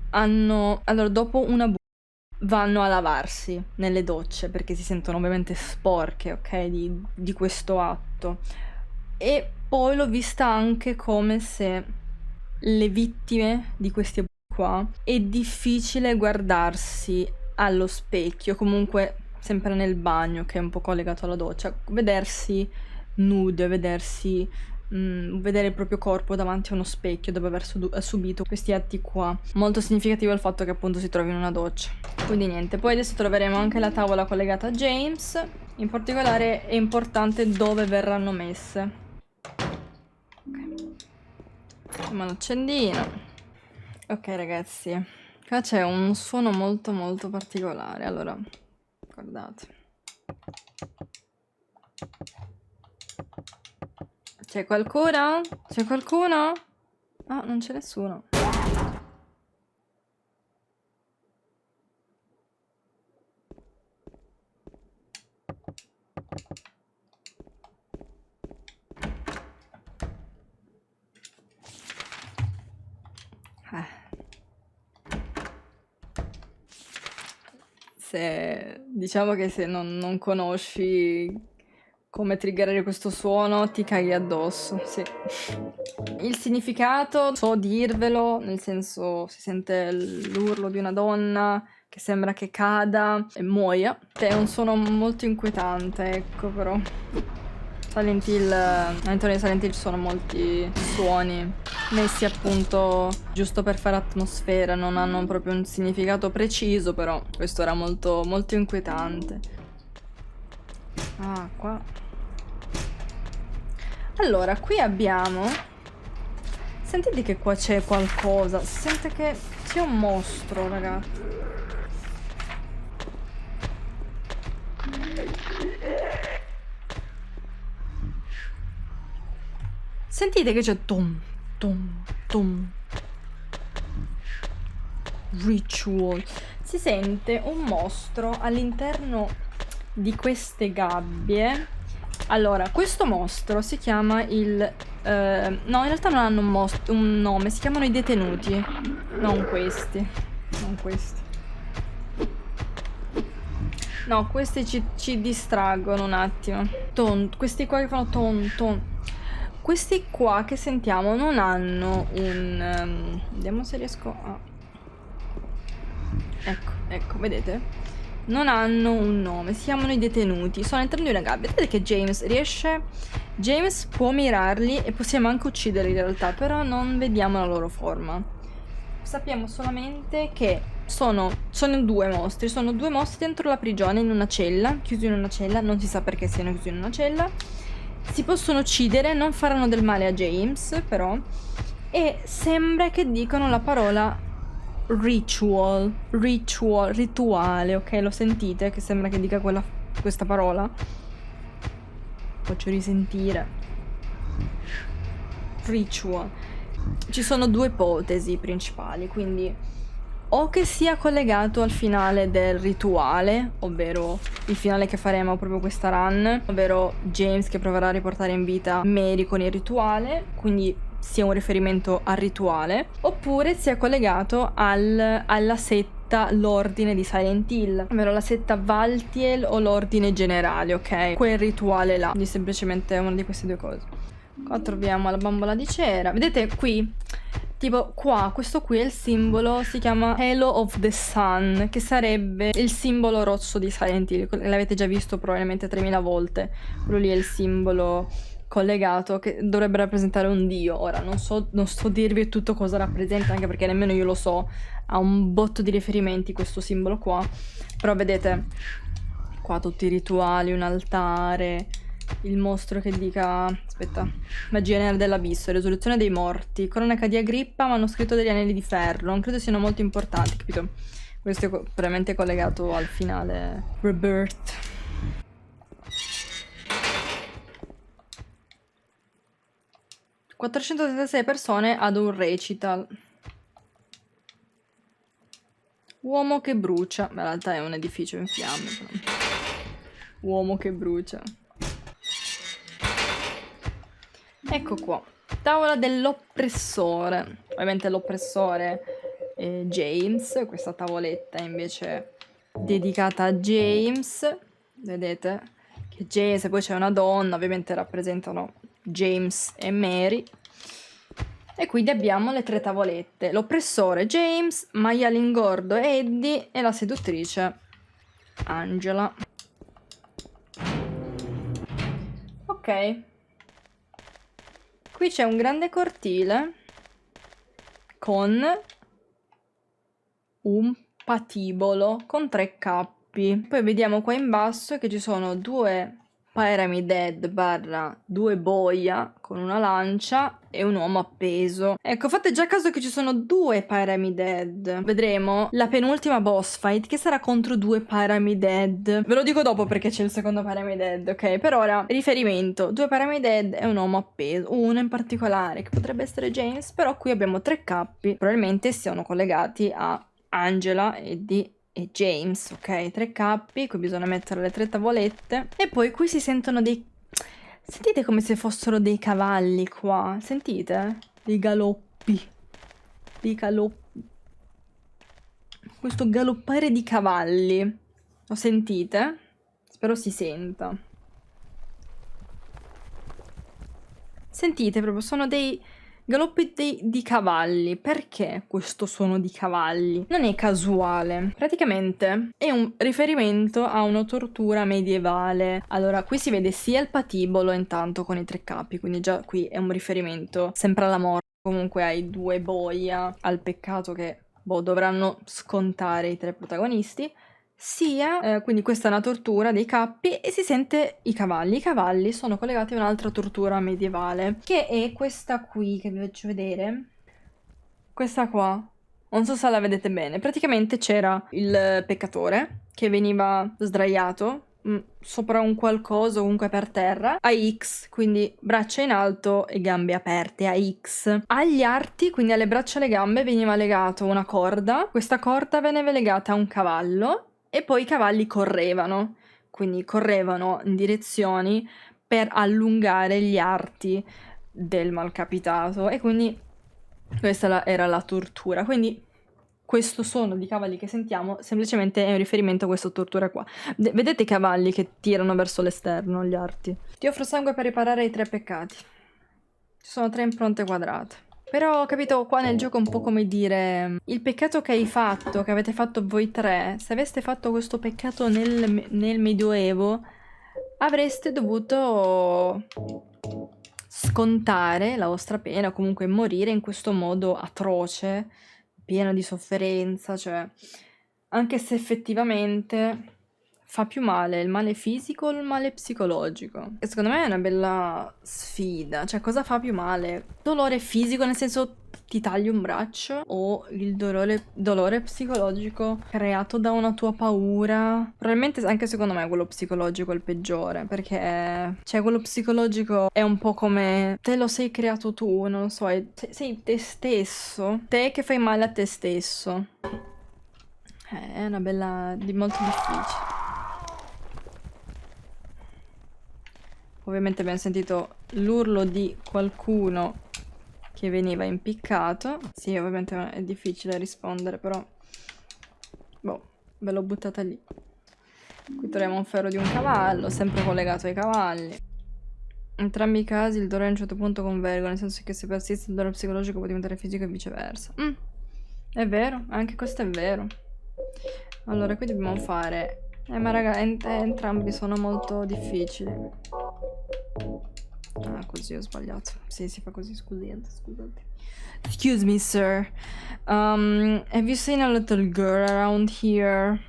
allora dopo un abuso vanno a lavarsi nelle docce perché si sentono ovviamente sporche, ok, di questo atto. E poi l'ho vista anche come se le vittime di questi abusi qua è difficile guardarsi allo specchio, comunque sempre nel bagno che è un po' collegato alla doccia, vedersi nude, vedere il proprio corpo davanti a uno specchio dopo aver subito questi atti qua. Molto significativo il fatto che appunto si trovi in una doccia. Quindi niente, poi adesso troveremo anche la tavola collegata a James. In particolare è importante dove verranno messe. Ok, ma l'accendino. Ok ragazzi, qua c'è un suono molto molto particolare. Allora, guardate. C'è qualcuno? C'è qualcuno? Ah, non c'è nessuno. Diciamo che se non conosci come triggerare questo suono ti caghi addosso, sì. Il significato so dirvelo, nel senso si sente l'urlo di una donna che sembra che cada e muoia. È un suono molto inquietante, ecco, però. All'interno di Silent Hill ci sono molti suoni messi appunto giusto per fare atmosfera, non hanno proprio un significato preciso, però questo era molto molto inquietante. Ah, qua. Allora, qui abbiamo... Sentite che qua c'è qualcosa. Si sente che c'è un mostro, ragazzi. Sentite che c'è tom, tom, tom. Ritual. Si sente un mostro all'interno di queste gabbie Allora, questo mostro si chiama il... no, in realtà non hanno un nome, si chiamano i detenuti. Non questi. Non questi. No, questi ci distraggono un attimo. Questi qua che fanno ton. Questi qua che sentiamo non hanno un... vediamo se riesco a... Ecco, vedete? Non hanno un nome, si chiamano i detenuti. Sono all'interno di una gabbia. Vedete che James può mirarli e possiamo anche ucciderli in realtà, però non vediamo la loro forma. Sappiamo solamente che sono due mostri. Sono due mostri dentro la prigione, in una cella, chiusi in una cella. Non si sa perché siano chiusi in una cella. Si possono uccidere, non faranno del male a James, però. E sembra che dicano la parola rituale, ok? Lo sentite? Che sembra che dica questa parola? Faccio risentire. Ritual. Ci sono due ipotesi principali, quindi o che sia collegato al finale del rituale, ovvero il finale che faremo proprio questa run, ovvero James che proverà a riportare in vita Mary con il rituale, quindi sia un riferimento al rituale, oppure sia collegato alla setta, l'ordine di Silent Hill, ovvero la setta Valtiel o l'ordine generale, ok? Quel rituale là, quindi semplicemente una di queste due cose. Qua troviamo la bambola di cera, vedete qui? Tipo qua, questo qui è il simbolo, si chiama Halo of the Sun, che sarebbe il simbolo rosso di Silent Hill, l'avete già visto probabilmente 3000 volte, quello lì è il simbolo collegato che dovrebbe rappresentare un dio. Ora non so dirvi tutto cosa rappresenta, anche perché nemmeno io lo so, ha un botto di riferimenti questo simbolo qua, però vedete qua tutti i rituali, un altare, il mostro che dica, aspetta, magia nera dell'abisso, risoluzione dei morti, cronaca di Agrippa, manoscritto degli anelli di ferro, non credo siano molto importanti, capito? Questo è veramente collegato al finale Rebirth. ...436 persone ad un recital. Uomo che brucia. Beh, in realtà è un edificio in fiamme. Però. Uomo che brucia. Ecco qua. Tavola dell'oppressore. Ovviamente l'oppressore è James. Questa tavoletta invece dedicata a James. Vedete? Che James e poi c'è una donna. Ovviamente rappresentano James e Mary. E quindi abbiamo le tre tavolette. L'oppressore James, maiale ingordo Eddie e la seduttrice Angela. Ok. Qui c'è un grande cortile con un patibolo con 3 cappi. Poi vediamo qua in basso che ci sono 2 Pyramid Head / 2 boia con una lancia e un uomo appeso. Ecco, fate già caso che ci sono 2 Pyramid Head. Vedremo la penultima boss fight che sarà contro 2 Pyramid Head. Ve lo dico dopo perché c'è il secondo Pyramid Head, ok? Per ora, riferimento, 2 Pyramid Head e un uomo appeso. Uno in particolare che potrebbe essere James, però qui abbiamo 3 cappi. Probabilmente siano collegati a Angela, Eddie e James, ok? 3 cappi, qui bisogna mettere le 3 tavolette. E poi qui si sentono dei... Sentite come se fossero dei cavalli qua, sentite? Dei galoppi. Dei galoppi. Questo galoppare di cavalli. Lo sentite? Spero si senta. Sentite proprio, sono dei... galoppi di cavalli. Perché questo suono di cavalli? Non è casuale. Praticamente è un riferimento a una tortura medievale. Allora, qui si vede sia il patibolo intanto con i 3 capi, quindi già qui è un riferimento sempre alla morte, comunque ai 2 boia, al peccato che dovranno scontare i 3 protagonisti. Sia, quindi questa è una tortura dei cappi e si sente i cavalli. I cavalli sono collegati a un'altra tortura medievale, che è questa qui, che vi faccio vedere. Questa qua. Non so se la vedete bene. Praticamente c'era il peccatore che veniva sdraiato sopra un qualcosa, comunque per terra, a X, quindi braccia in alto e gambe aperte, a X. Agli arti, quindi alle braccia e alle gambe, veniva legato una corda. Questa corda veniva legata a un cavallo. E poi i cavalli correvano, quindi correvano in direzioni per allungare gli arti del malcapitato, e quindi questa era la tortura. Quindi questo suono di cavalli che sentiamo semplicemente è un riferimento a questa tortura qua. Vedete i cavalli che tirano verso l'esterno gli arti? Ti offro sangue per riparare i 3 peccati. Ci sono 3 impronte quadrate. Però, capito, qua nel gioco è un po' come dire, il peccato che hai fatto, che avete fatto voi 3, se aveste fatto questo peccato nel Medioevo, avreste dovuto scontare la vostra pena, o comunque morire in questo modo atroce, pieno di sofferenza, cioè, anche se effettivamente fa più male il male fisico o il male psicologico. E secondo me è una bella sfida, cioè cosa fa più male? Dolore fisico, nel senso ti tagli un braccio, o il dolore psicologico creato da una tua paura? Probabilmente anche secondo me quello psicologico è il peggiore, perché cioè quello psicologico è un po' come te lo sei creato tu, non lo so, sei te stesso, te che fai male a te stesso. È una bella... molto difficile. Ovviamente abbiamo sentito l'urlo di qualcuno che veniva impiccato. Sì, ovviamente è difficile rispondere, però... boh, ve l'ho buttata lì. Qui troviamo un ferro di un cavallo, sempre collegato ai cavalli. In entrambi i casi il dolore a un certo punto converge, nel senso che se persiste il dolore psicologico può diventare fisico e viceversa. È vero, anche questo è vero. Allora, qui dobbiamo fare... ma raga, entrambi sono molto difficili. Ah, così ho sbagliato. Sì, si fa così, scusate. Excuse me, sir. Have you seen a little girl around here?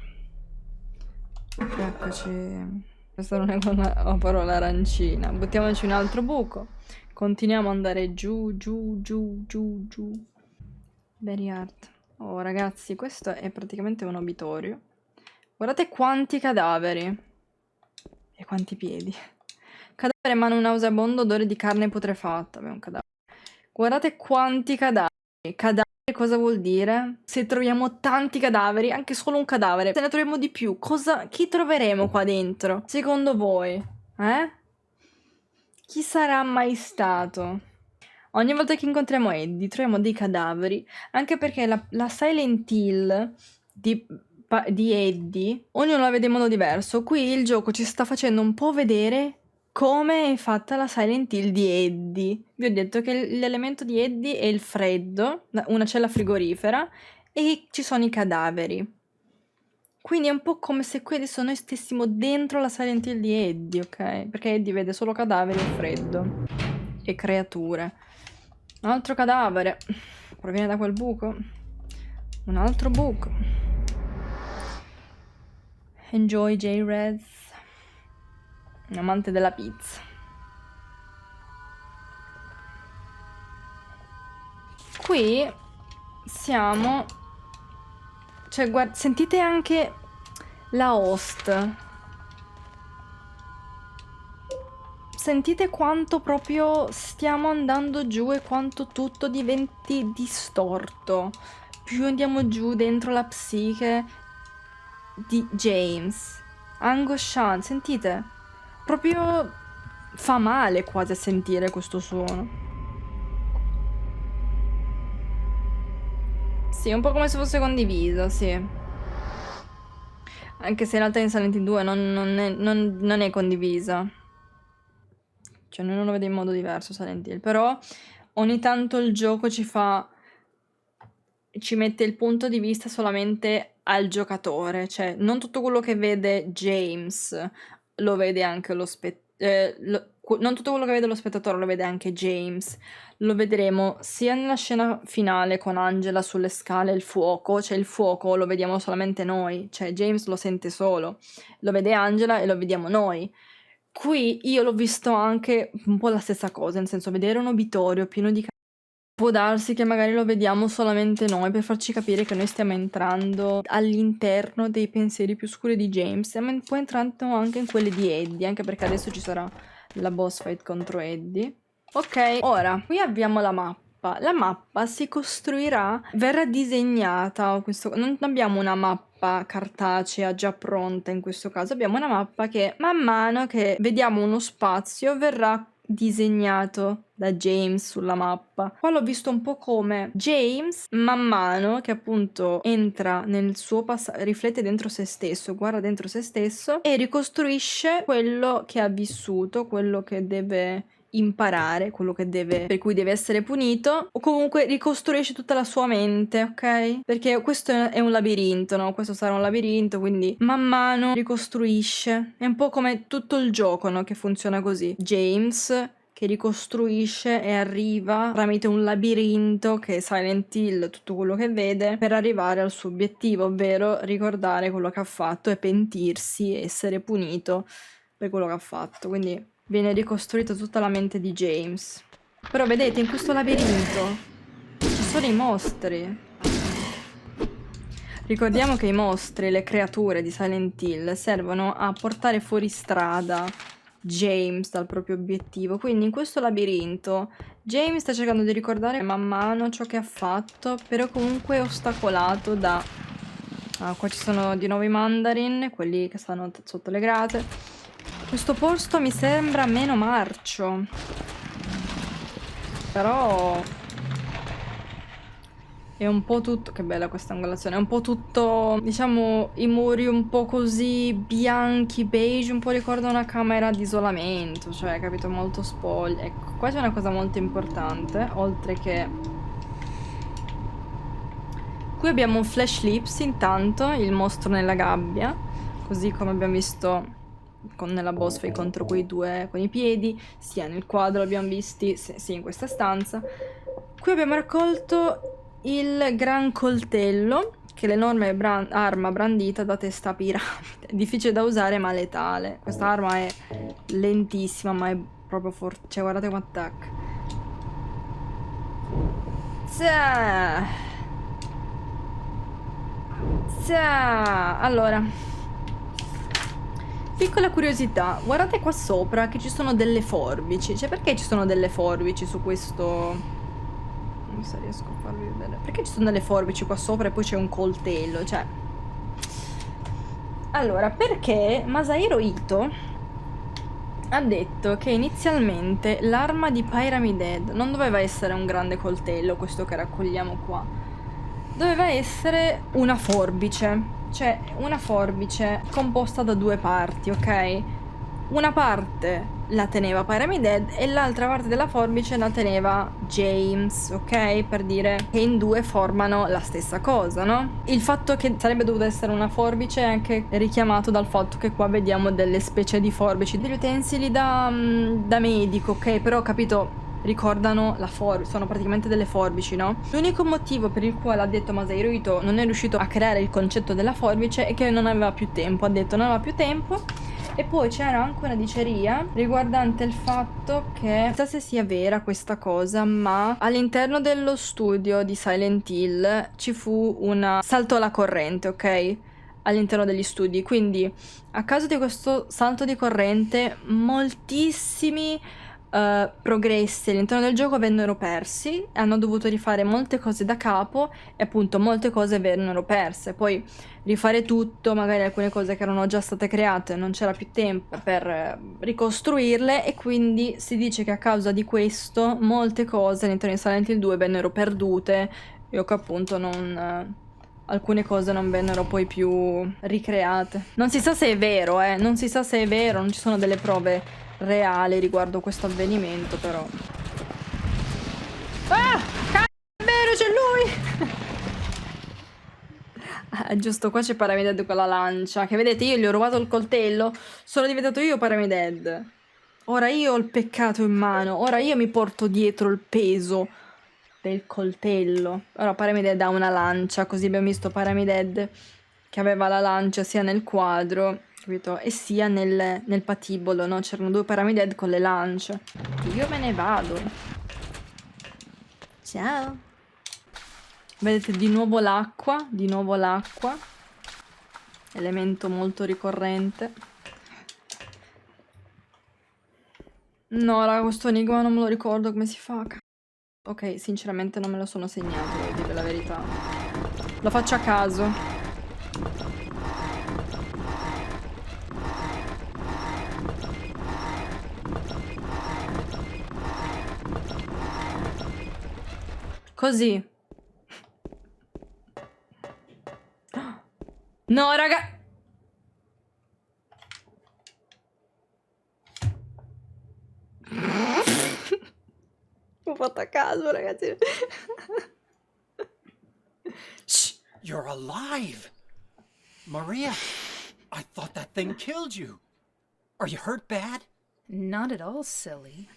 Eccoci. Questa non è una parola arancina. Buttiamoci un altro buco. Continuiamo ad andare giù. Very hard. Oh, ragazzi, questo è praticamente un obitorio. Guardate quanti cadaveri. E quanti piedi. Cadavere in mano un nauseabondo odore di carne putrefatta. Beh, un cadavere. Guardate quanti cadaveri. Cadavere cosa vuol dire? Se troviamo tanti cadaveri, anche solo un cadavere, se ne troviamo di più, chi troveremo qua dentro? Secondo voi? Chi sarà mai stato? Ogni volta che incontriamo Eddie troviamo dei cadaveri, anche perché la Silent Hill di Eddie, ognuno la vede in modo diverso. Qui il gioco ci sta facendo un po' vedere come è fatta la Silent Hill di Eddie. Vi ho detto che l'elemento di Eddie è il freddo, una cella frigorifera, e ci sono i cadaveri. Quindi è un po' come se qui adesso noi stessimo dentro la Silent Hill di Eddie, ok? Perché Eddie vede solo cadaveri e freddo. E creature. Un altro cadavere. Proviene da quel buco. Un altro buco. Enjoy J-Rez. Un amante della pizza. Qui siamo... cioè, guarda, sentite anche la host. Sentite quanto proprio stiamo andando giù e quanto tutto diventi distorto. Più andiamo giù dentro la psiche di James. Angosciante, sentite? Proprio fa male quasi a sentire questo suono. Sì, un po' come se fosse condivisa, sì. Anche se in realtà in Silent Hill 2 non è condivisa. Cioè, noi non lo vediamo in modo diverso Silent Hill. Però ogni tanto il gioco ci mette il punto di vista solamente al giocatore. Cioè, non tutto quello che vede James lo vede anche lo non tutto quello che vede lo spettatore lo vede anche James. Lo vedremo sia nella scena finale con Angela sulle scale, il fuoco. Cioè, il fuoco lo vediamo solamente noi. Cioè, James lo sente solo. Lo vede Angela e lo vediamo noi. Qui io l'ho visto anche un po' la stessa cosa, nel senso, vedere un obitorio pieno di può darsi che magari lo vediamo solamente noi per farci capire che noi stiamo entrando all'interno dei pensieri più scuri di James, stiamo un po' entrando anche in quelli di Eddie, anche perché adesso ci sarà la boss fight contro Eddie. Ok, ora, qui abbiamo la mappa. La mappa si costruirà, verrà disegnata, non abbiamo una mappa mappa cartacea già pronta in questo caso, abbiamo una mappa che man mano che vediamo uno spazio verrà disegnato da James sulla mappa. Qua l'ho visto un po' come James man mano che appunto entra nel suo passato, riflette dentro se stesso, guarda dentro se stesso e ricostruisce quello che ha vissuto, quello che deve imparare, quello che deve, per cui deve essere punito, o comunque ricostruisce tutta la sua mente, ok? Perché questo è un labirinto, no? Questo sarà un labirinto, quindi man mano ricostruisce. È un po' come tutto il gioco, no? Che funziona così. James che ricostruisce e arriva tramite un labirinto che è Silent Hill, tutto quello che vede, per arrivare al suo obiettivo, ovvero ricordare quello che ha fatto e pentirsi e essere punito per quello che ha fatto. Quindi viene ricostruita tutta la mente di James. Però vedete, in questo labirinto ci sono i mostri. Ricordiamo che i mostri, le creature di Silent Hill, servono a portare fuori strada James dal proprio obiettivo. Quindi in questo labirinto James sta cercando di ricordare man mano ciò che ha fatto, però comunque è ostacolato da... Ah, qua ci sono di nuovo i mandarin, quelli che stanno sotto le grate. Questo posto mi sembra meno marcio, però è un po' tutto, che bella questa angolazione, è un po' tutto, diciamo, i muri un po' così bianchi, beige, un po' ricorda una camera di isolamento, cioè, capito, molto spoglia. Ecco, qua c'è una cosa molto importante, oltre che... Qui abbiamo un flash lips, intanto, il mostro nella gabbia, così come abbiamo visto... nella boss fight contro quei due con i piedi, sia nel quadro l'abbiamo visti, sì, in questa stanza. Qui abbiamo raccolto il gran coltello, che è l'enorme arma brandita da testa piramide, difficile da usare ma letale. Questa arma è lentissima ma è proprio forte, cioè guardate come attacca. Allora, piccola curiosità, guardate qua sopra che ci sono delle forbici. Cioè, perché ci sono delle forbici su questo... Non so se riesco a farvi vedere. Perché ci sono delle forbici qua sopra e poi c'è un coltello? Cioè... Allora, perché Masahiro Ito ha detto che inizialmente l'arma di Pyramid Head non doveva essere un grande coltello, questo che raccogliamo qua. Doveva essere una forbice. Cioè, una forbice composta da due parti, ok? Una parte la teneva Pyramid Head e l'altra parte della forbice la teneva James, ok? Per dire che in due formano la stessa cosa, no? Il fatto che sarebbe dovuta essere una forbice è anche richiamato dal fatto che qua vediamo delle specie di forbici, degli utensili da medico, ok? Però, capito... ricordano la forbice, sono praticamente delle forbici, no? L'unico motivo per il quale ha detto Masahiro Ito non è riuscito a creare il concetto della forbice è che non aveva più tempo, ha detto non aveva più tempo. E poi c'era anche una diceria riguardante il fatto che, non so se sia vera questa cosa, ma all'interno dello studio di Silent Hill ci fu un salto alla corrente, ok? All'interno degli studi, quindi a causa di questo salto di corrente moltissimi progressi all'interno del gioco vennero persi, hanno dovuto rifare molte cose da capo e appunto molte cose vennero perse. Poi rifare tutto, magari alcune cose che erano già state create non c'era più tempo per ricostruirle e quindi si dice che a causa di questo molte cose all'interno di Silent Hill 2 vennero perdute e che appunto alcune cose non vennero poi più ricreate. Non si sa se è vero, non si sa se è vero, non ci sono delle prove reali riguardo questo avvenimento, però. Ah! Cambero, c'è lui! Ah, giusto, qua c'è Pyramid Head con la lancia, che vedete io gli ho rubato il coltello, sono diventato io Pyramid Head. Ora io ho il peccato in mano, ora io mi porto dietro il peso del coltello. Ora Pyramid Head ha una lancia, così abbiamo visto Pyramid Head che aveva la lancia sia nel quadro, capito? E sia nel patibolo, no? C'erano due Pyramid Head con le lance. Io me ne vado. Ciao. Vedete di nuovo l'acqua, elemento molto ricorrente. No, raga, questo enigma non me lo ricordo come si fa. Ok, sinceramente non me lo sono segnato, devo dire la verità. Lo faccio a caso. Così. No, raga. Ho fatto a caso, ragazzi. Shh. You're alive! Maria, I thought that thing killed you. Are you hurt bad? Not at all, silly.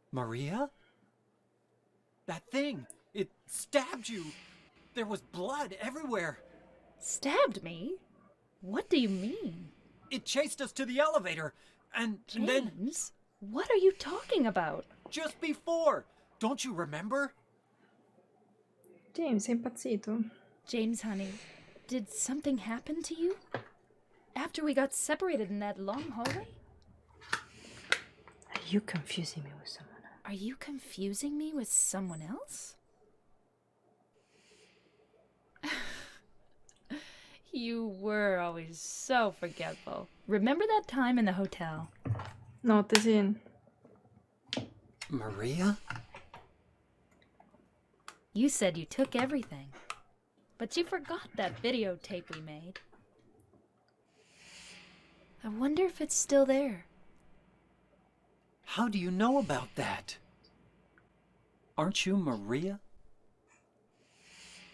Maria? That thing, it stabbed you. There was blood everywhere. Stabbed me? What do you mean? It chased us to the elevator, and then James, what are you talking about? just before, don't you remember? James, sei impazzito? James, honey, did something happen to you? After we got separated in that long hallway? Are you confusing me with someone? Are you confusing me with someone else? You were always so forgetful. Remember that time in the hotel? No, tesino. Maria? You said you took everything, but you forgot that videotape we made. I wonder if it's still there. How do you know about that? Aren't you Maria?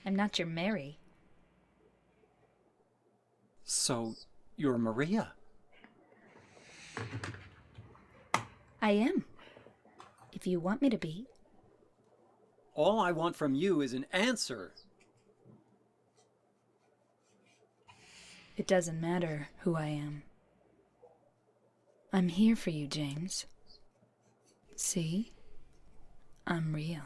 I'm not your Mary. So, you're Maria. I am. If you want me to be. All I want from you is an answer. It doesn't matter who I am. I'm here for you, James. See? I'm real.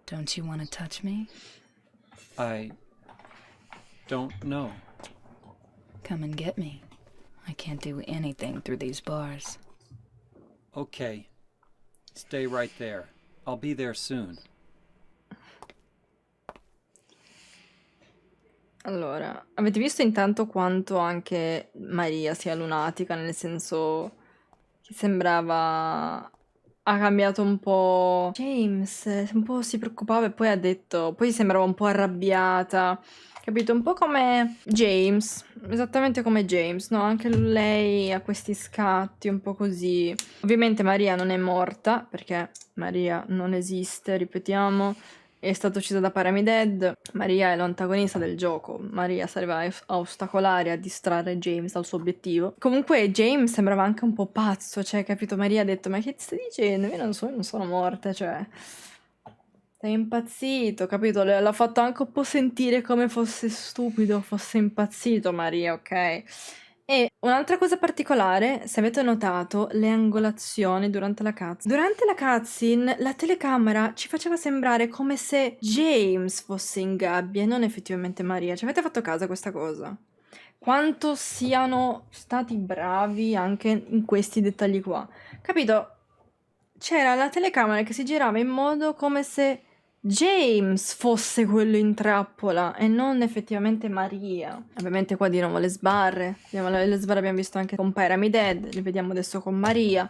Don't you want to touch me? I don't know. Come and get me. I can't do anything through these bars. Okay. Stay right there. I'll be there soon. Allora, avete visto intanto quanto anche Maria sia lunatica, nel senso che sembrava... Ha cambiato un po'... James, un po' si preoccupava e poi ha detto... Poi sembrava un po' arrabbiata, capito? Un po' come James, esattamente come James, no? Anche lei ha questi scatti, un po' così. Ovviamente Maria non è morta, perché Maria non esiste, ripetiamo. È stata uccisa da Pyramid Head. Maria è l'antagonista del gioco. Maria serve a ostacolare, a distrarre James dal suo obiettivo. Comunque James sembrava anche un po' pazzo, cioè, capito? Maria ha detto, ma che ti stai dicendo? Io non sono morta, cioè... Sei impazzito, capito? L'ha fatto anche un po' sentire come fosse stupido, fosse impazzito Maria, ok? E un'altra cosa particolare, se avete notato, le angolazioni durante la cutscene. Durante la cutscene la telecamera ci faceva sembrare come se James fosse in gabbia e non effettivamente Maria. Ci avete fatto caso a questa cosa? Quanto siano stati bravi anche in questi dettagli qua. Capito? C'era la telecamera che si girava in modo come se James fosse quello in trappola e non effettivamente Maria. Ovviamente qua di nuovo le sbarre. Le sbarre abbiamo visto anche con Pyramid Head, le vediamo adesso con Maria.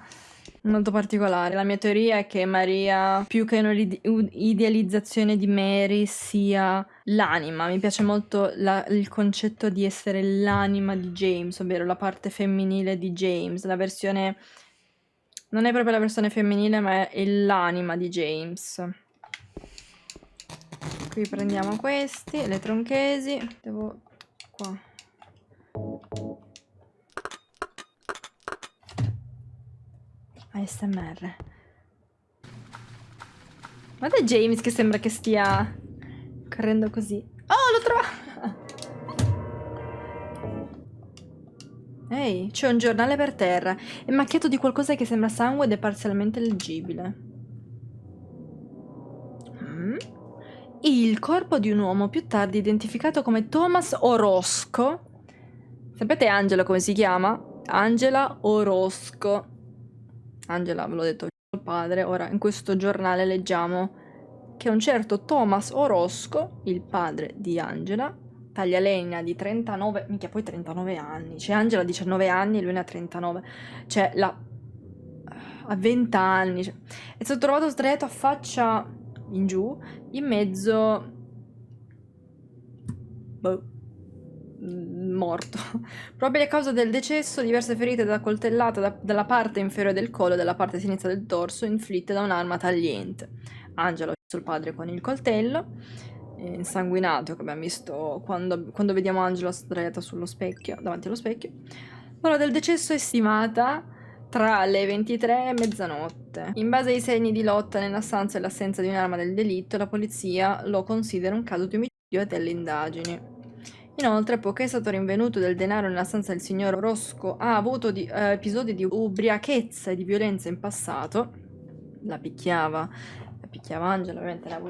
Molto particolare. La mia teoria è che Maria, più che un'idealizzazione di Mary, sia l'anima. Mi piace molto il concetto di essere l'anima di James, ovvero la parte femminile di James, la versione... Non è proprio la versione femminile, ma è l'anima di James. Qui prendiamo questi, le tronchesi. Devo... qua. ASMR. Guarda James che sembra che stia correndo così. Oh, l'ho trovato! Ehi, c'è un giornale per terra. È macchiato di qualcosa che sembra sangue ed è parzialmente leggibile. Il corpo di un uomo più tardi identificato come Thomas Orosco. Sapete Angela come si chiama? Angela Orosco. Angela, ve l'ho detto. padre. Ora, in questo giornale leggiamo che un certo Thomas Orosco, il padre di Angela, taglialegna di 39, minchia, poi 39 anni, cioè Angela ha 19 anni e lui ne ha 39, cioè a 20 anni, cioè, è stato trovato sdraiato a faccia in giù, in mezzo, morto. Probabile causa del decesso, diverse ferite da coltellata dalla parte inferiore del collo e dalla parte sinistra del torso, inflitte da un'arma tagliente. Angela ha ucciso il padre con il coltello, insanguinato, che abbiamo visto quando vediamo Angela sdraiata sullo specchio, davanti allo specchio. L'ora del decesso è stimata tra le 23 e mezzanotte. In base ai segni di lotta nella stanza e l'assenza di un'arma del delitto, la polizia lo considera un caso di omicidio e delle indagini. Inoltre, poiché è stato rinvenuto del denaro nella stanza del signor Orosco, ha avuto episodi di ubriachezza e di violenza in passato, la picchiava Angela, ovviamente la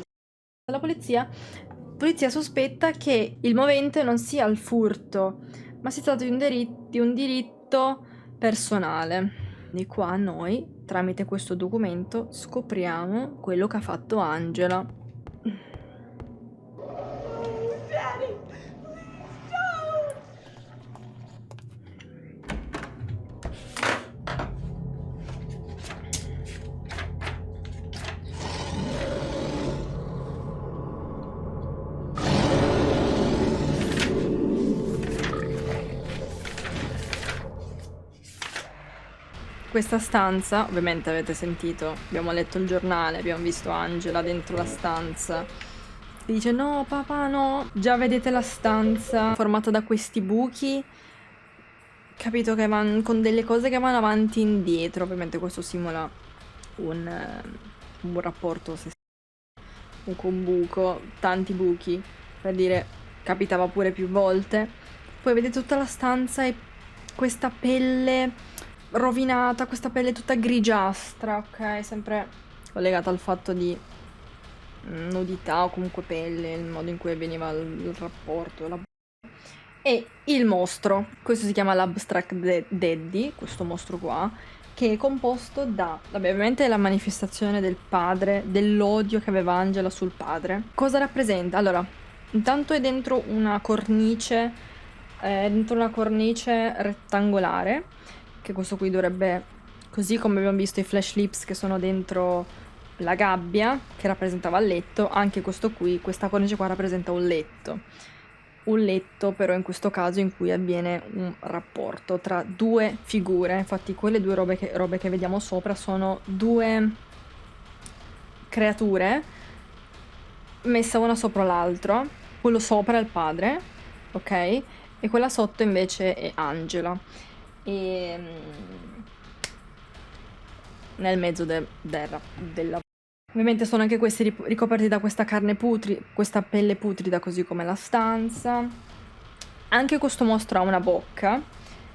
polizia sospetta che il movente non sia il furto, ma si tratta di un diritto personale. Di qua noi, tramite questo documento, scopriamo quello che ha fatto Angela. Questa stanza, ovviamente avete sentito, abbiamo letto il giornale, abbiamo visto Angela dentro la stanza. Dice no papà no, già vedete la stanza formata da questi buchi, capito, che vanno con delle cose che vanno avanti e indietro. Ovviamente questo simula un rapporto un buco, tanti buchi, per dire capitava pure più volte. Poi vedete tutta la stanza e questa pelle rovinata, questa pelle tutta grigiastra, ok? Sempre collegata al fatto di nudità o comunque pelle, il modo in cui avveniva il rapporto. E il mostro, questo si chiama l'Abstract Daddy, questo mostro qua, che è composto da, ovviamente la manifestazione del padre, dell'odio che aveva Angela sul padre. Cosa rappresenta? Allora, intanto è dentro una cornice rettangolare, che questo qui dovrebbe, così come abbiamo visto i flash lips che sono dentro la gabbia che rappresentava il letto, anche questo qui, questa cornice qua rappresenta un letto però in questo caso in cui avviene un rapporto tra due figure. Infatti quelle due robe che vediamo sopra sono due creature messe una sopra l'altra, quello sopra è il padre, ok, e quella sotto invece è Angela. E nel mezzo della ovviamente sono anche questi ricoperti da questa carne questa pelle putrida, così come la stanza. Anche questo mostro ha una bocca,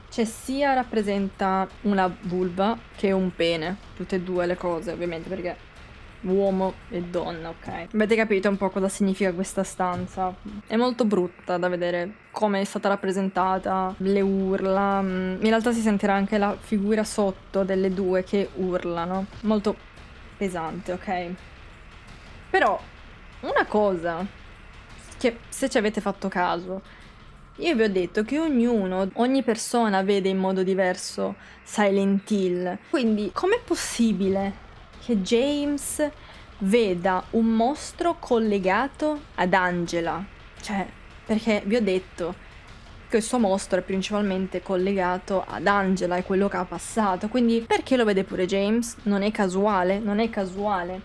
cioè sia rappresenta una vulva che un pene, tutte e due le cose, ovviamente, perché uomo e donna, ok? Avete capito un po' cosa significa questa stanza? È molto brutta da vedere come è stata rappresentata, le urla, in realtà si sentirà anche la figura sotto delle due che urlano, molto pesante, ok? Però una cosa che, se ci avete fatto caso, io vi ho detto che ogni persona vede in modo diverso Silent Hill, quindi com'è possibile che James veda un mostro collegato ad Angela? Cioè, perché vi ho detto che questo mostro è principalmente collegato ad Angela e quello che ha passato, quindi perché lo vede pure James? Non è casuale, non è casuale.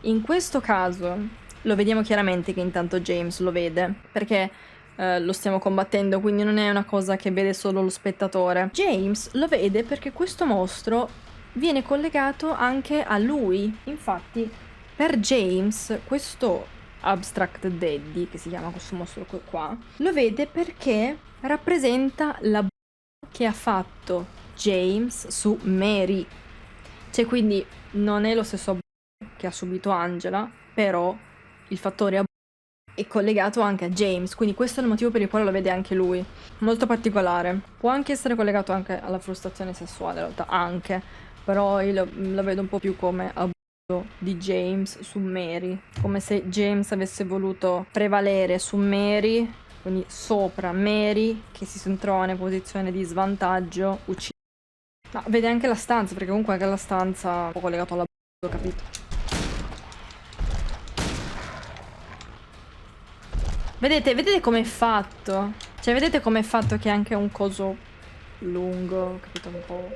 In questo caso lo vediamo chiaramente che intanto James lo vede, perché lo stiamo combattendo, quindi non è una cosa che vede solo lo spettatore. James lo vede perché questo mostro viene collegato anche a lui. Infatti, per James, questo Abstract Daddy, che si chiama questo mostro qua, lo vede perché rappresenta la che ha fatto James su Mary. Cioè, quindi non è lo stesso che ha subito Angela, però il fattore è collegato anche a James, quindi questo è il motivo per il quale lo vede anche lui. Molto particolare. Può anche essere collegato anche alla frustrazione sessuale, in realtà, anche. però io la vedo un po' più come abuso di James su Mary, come se James avesse voluto prevalere su Mary, quindi sopra Mary, che si trova in posizione di svantaggio, uccide. Ma vede anche la stanza, perché comunque anche la stanza è un po' collegato all'abuso, capito? Vedete com'è fatto? Cioè, vedete com'è fatto che è anche un coso lungo, capito? Un po'.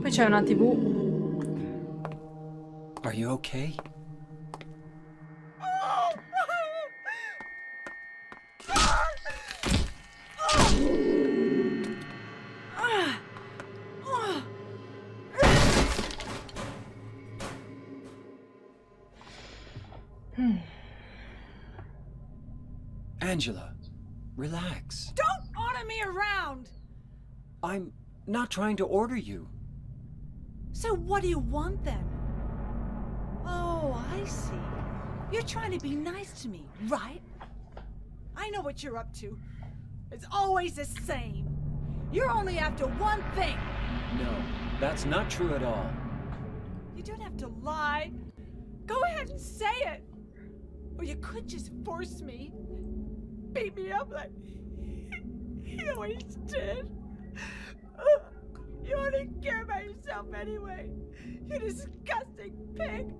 Poi c'è una TV. Are you okay? Angela, relax. Don't order me around! I'm not trying to order you. So what do you want then? Oh, I see. You're trying to be nice to me, right? I know what you're up to. It's always the same. You're only after one thing. No, that's not true at all. You don't have to lie. Go ahead and say it. Or you could just force me. Beat me up like you always did. You only care about yourself anyway. You disgusting pig.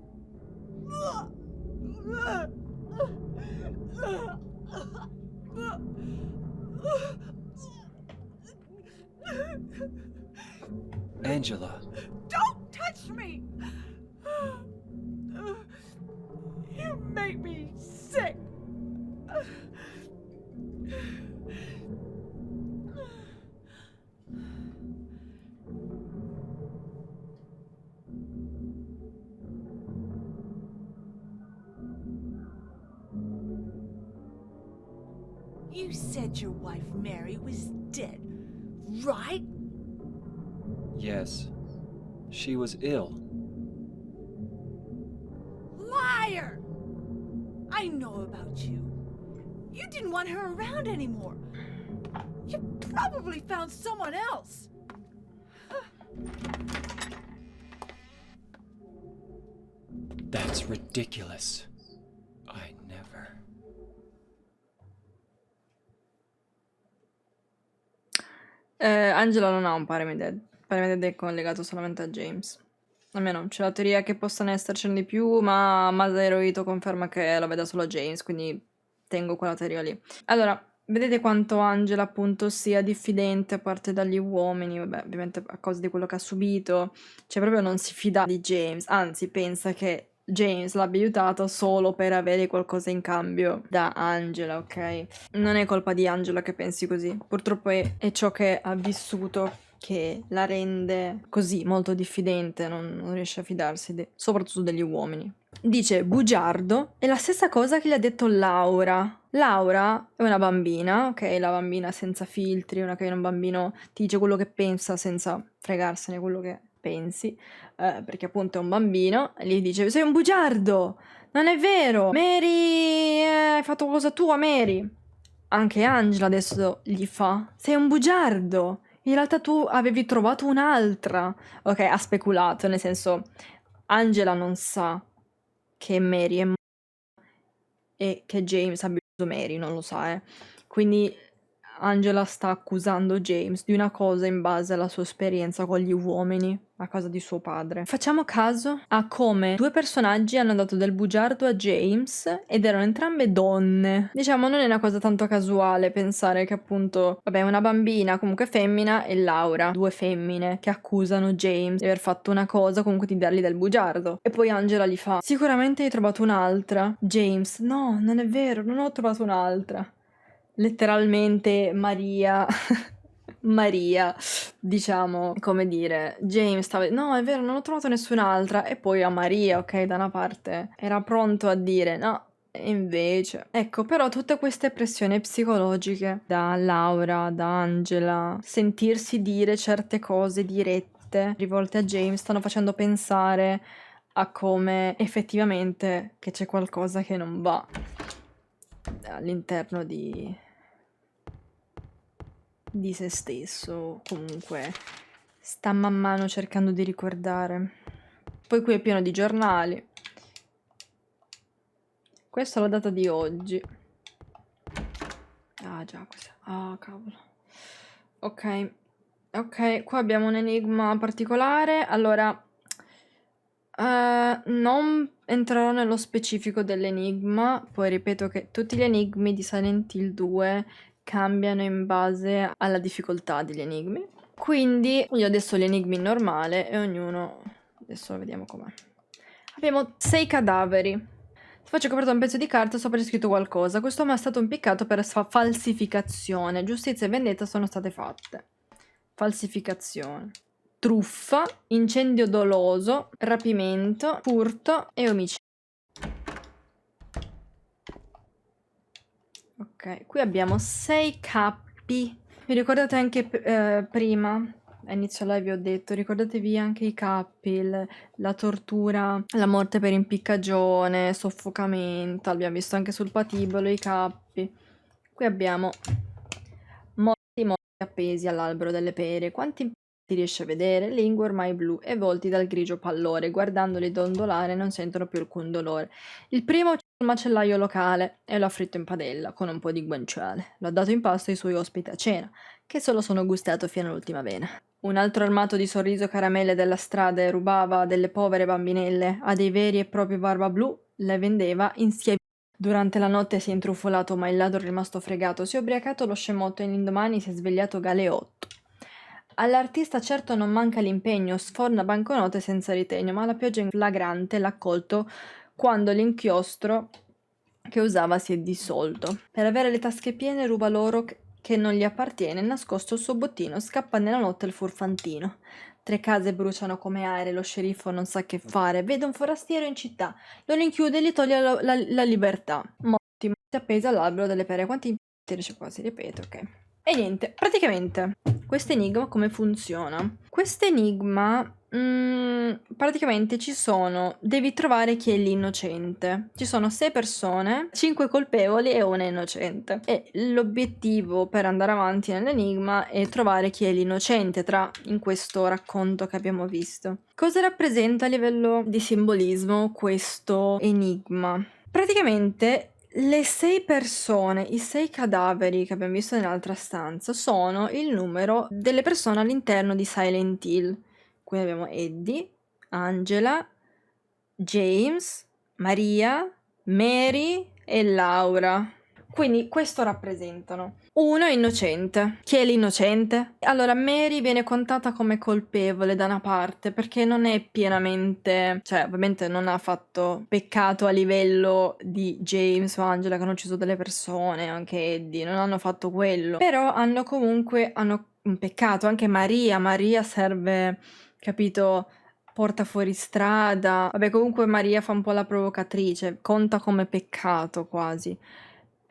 Angela, Don't touch me! You make me sick. You said your wife Mary was dead, right? yes, she was ill. Liar! I know about you. You didn't want her around anymore. You probably found someone else. That's ridiculous. I never. Angela non ha un parent dead. Parent dead è collegato solamente a James. Almeno c'è la teoria che possano essercene di più, ma Masahiro Ito conferma che lo veda solo James, quindi tengo quella teoria lì. Allora, vedete quanto Angela appunto sia diffidente a parte dagli uomini, vabbè, ovviamente a causa di quello che ha subito, cioè proprio non si fida di James, anzi pensa che James l'abbia aiutato solo per avere qualcosa in cambio da Angela, ok? Non è colpa di Angela che pensi così, purtroppo è ciò che ha vissuto che la rende così molto diffidente, non riesce a fidarsi, soprattutto degli uomini. Dice bugiardo è la stessa cosa che gli ha detto Laura. Laura è una bambina, ok? La bambina senza filtri, una che è un bambino ti dice quello che pensa senza fregarsene quello che pensi, perché appunto è un bambino, e gli dice sei un bugiardo, non è vero, Mary, hai fatto cosa tua, Mary. Anche Angela adesso gli fa sei un bugiardo, in realtà tu avevi trovato un'altra. Ok, ha speculato, nel senso Angela non sa che Mary è morta e che James abbia ucciso Mary, non lo sa, Quindi Angela sta accusando James di una cosa in base alla sua esperienza con gli uomini a casa di suo padre. Facciamo caso a come due personaggi hanno dato del bugiardo a James ed erano entrambe donne. Diciamo, non è una cosa tanto casuale pensare che appunto, vabbè, una bambina comunque femmina e Laura, due femmine che accusano James di aver fatto una cosa, comunque di dargli del bugiardo. E poi Angela gli fa sicuramente hai trovato un'altra. James, no, non è vero, non ho trovato un'altra. Letteralmente Maria Maria, diciamo, come dire, James stava no, è vero, non ho trovato nessun'altra, e poi a Maria, ok, da una parte era pronto a dire no, E invece, ecco, però tutte queste pressioni psicologiche da Laura, da Angela, sentirsi dire certe cose dirette rivolte a James stanno facendo pensare a come effettivamente che c'è qualcosa che non va all'interno di se stesso. Comunque sta man mano cercando di ricordare. Poi qui è pieno di giornali. Questa è la data di oggi. Ah già, questa. Ah, cavolo. Ok. Ok, qua abbiamo un enigma particolare. Allora, non entrerò nello specifico dell'enigma. Poi ripeto che tutti gli enigmi di Silent Hill 2 cambiano in base alla difficoltà degli enigmi. Quindi io adesso gli enigmi in normale e ognuno... Adesso vediamo com'è. Abbiamo 6 cadaveri. Se faccio coperta un pezzo di carta sopra c'è scritto qualcosa. Quest'uomo è stato impiccato per falsificazione. Giustizia e vendetta sono state fatte. Falsificazione. Truffa, incendio doloso, rapimento, furto e omicidio. Ok, qui abbiamo 6 cappi. Vi ricordate anche prima, a inizio live vi ho detto, ricordatevi anche i cappi, la tortura, la morte per impiccagione, soffocamento, abbiamo visto anche sul patibolo i cappi. Qui abbiamo morti appesi all'albero delle pere. Quanti ti riesce a vedere? Lingue ormai blu e volti dal grigio pallore, guardandoli dondolare non sentono più alcun dolore. Il primo c'è il macellaio locale e lo ha fritto in padella con un po' di guanciale. L'ha dato in pasto ai suoi ospiti a cena, che se lo sono gustato fino all'ultima vena. Un altro armato di sorriso caramelle della strada e rubava delle povere bambinelle a dei veri e propri barba blu, le vendeva in schiavitù. Durante la notte si è intrufolato, ma il ladro è rimasto fregato. Si è ubriacato lo scemotto e l'indomani si è svegliato galeotto. All'artista certo non manca l'impegno, sforna banconote senza ritegno, ma la pioggia in flagrante l'ha colto quando l'inchiostro che usava si è dissolto. Per avere le tasche piene ruba l'oro che non gli appartiene, nascosto il suo bottino, scappa nella notte il furfantino. 3 case bruciano come aere, lo sceriffo non sa che fare, vede un forastiero in città, lo rinchiude e gli toglie la libertà. Morti appesi all'albero delle pere. Quanti riesce qua, si ripete, ok. E niente, praticamente, questo enigma come funziona? Questo enigma, praticamente devi trovare chi è l'innocente. Ci sono 6 persone, 5 colpevoli e una innocente. E l'obiettivo per andare avanti nell'enigma è trovare chi è l'innocente in questo racconto che abbiamo visto. Cosa rappresenta a livello di simbolismo questo enigma? Praticamente le 6 persone, i 6 cadaveri che abbiamo visto nell'altra stanza sono il numero delle persone all'interno di Silent Hill. Qui abbiamo Eddie, Angela, James, Maria, Mary e Laura. Quindi questo rappresentano. Uno è innocente. Chi è l'innocente? Allora, Mary viene contata come colpevole da una parte perché non è pienamente, cioè ovviamente non ha fatto peccato a livello di James o Angela che hanno ucciso delle persone, anche Eddie, non hanno fatto quello. Però hanno un peccato, anche Maria serve, capito, porta fuori strada. Vabbè, comunque Maria fa un po' la provocatrice, conta come peccato quasi.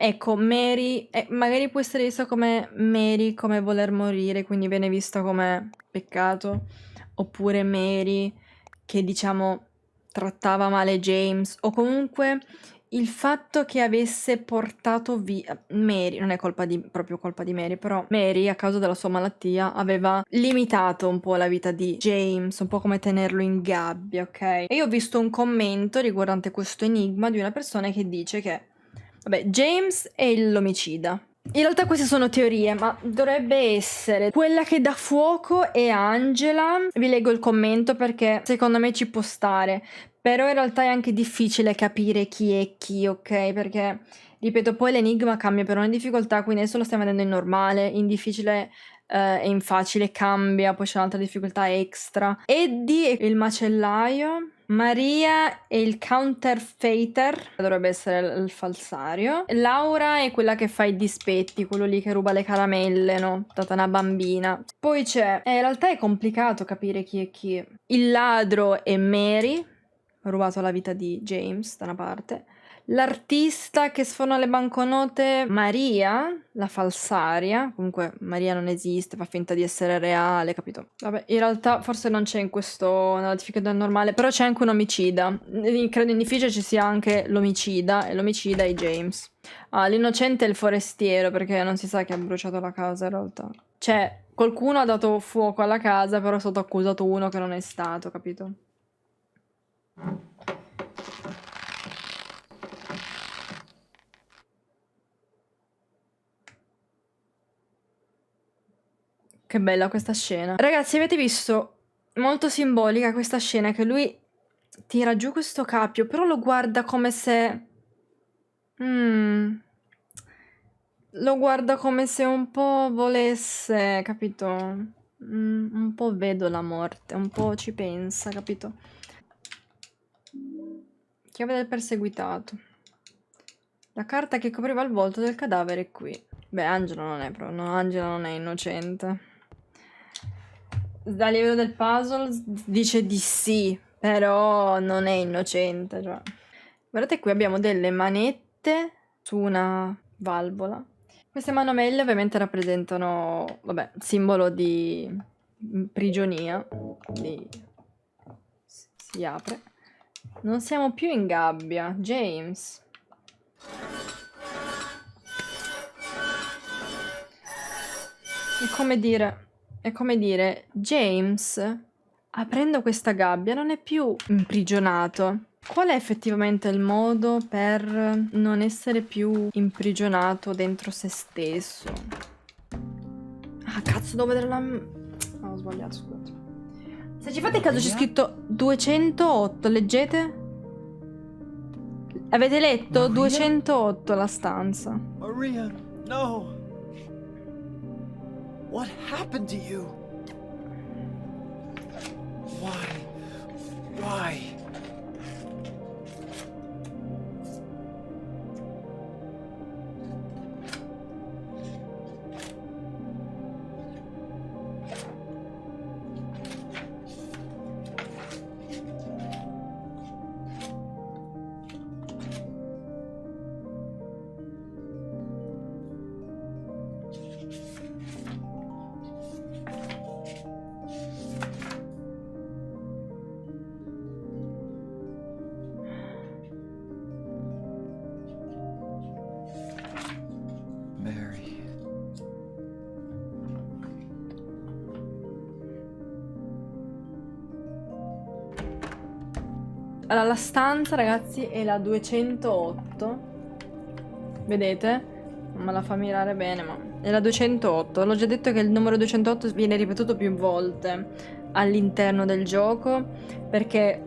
Ecco, Mary, magari può essere vista come Mary, come voler morire, quindi viene vista come peccato, oppure Mary che diciamo trattava male James, o comunque il fatto che avesse portato via Mary, non è proprio colpa di Mary, però Mary a causa della sua malattia aveva limitato un po' la vita di James, un po' come tenerlo in gabbia, ok? E io ho visto un commento riguardante questo enigma di una persona che dice che vabbè, James è l'omicida. In realtà queste sono teorie, ma dovrebbe essere quella che dà fuoco è Angela. Vi leggo il commento perché secondo me ci può stare. Però in realtà è anche difficile capire chi è chi, ok? Perché, ripeto, poi l'enigma cambia per ogni difficoltà, quindi adesso lo stiamo vedendo in normale, in difficile e in facile cambia, poi c'è un'altra difficoltà extra. Eddie è il macellaio. Maria è il counterfeiter, dovrebbe essere il falsario. Laura è quella che fa i dispetti, quello lì che ruba le caramelle, no? Data una bambina. Poi c'è, in realtà è complicato capire chi è chi. Il ladro è Mary, ha rubato la vita di James da una parte. L'artista che sforna le banconote, Maria, la falsaria. Comunque Maria non esiste, fa finta di essere reale, capito? Vabbè, in realtà forse non c'è in questo, nella difficoltà normale, però c'è anche un omicida. Credo in difficile ci sia anche l'omicida, e l'omicida è James. Ah, l'innocente è il forestiero, perché non si sa che ha bruciato la casa in realtà. Cioè, qualcuno ha dato fuoco alla casa, però è stato accusato uno che non è stato, capito? Che bella questa scena. Ragazzi, avete visto? Molto simbolica questa scena che lui tira giù questo cappio, però lo guarda come se... Lo guarda come se un po' volesse, capito? Un po' vedo la morte, un po' ci pensa, capito? Chiave del perseguitato. La carta che copriva il volto del cadavere è qui. Beh, Angelo non è proprio... No, Angelo non è innocente. Dal livello del puzzle dice di sì, però non è innocente, cioè. Guardate qui abbiamo delle manette su una valvola. Queste manovelle ovviamente rappresentano, vabbè, simbolo di prigionia. Si apre. Non siamo più in gabbia, James. È come dire, James, aprendo questa gabbia, non è più imprigionato. Qual è effettivamente il modo per non essere più imprigionato dentro se stesso? Ah, cazzo, devo vedere la... ho sbagliato, scusate. Se ci fate caso c'è scritto 208, leggete? Avete letto? Maria? 208 la stanza. Maria, no. What happened to you? Why? Why? Mary. Allora, la stanza, ragazzi, è la 208. Vedete? Non me la fa mirare bene, ma è la 208. L'ho già detto che il numero 208 viene ripetuto più volte all'interno del gioco, perché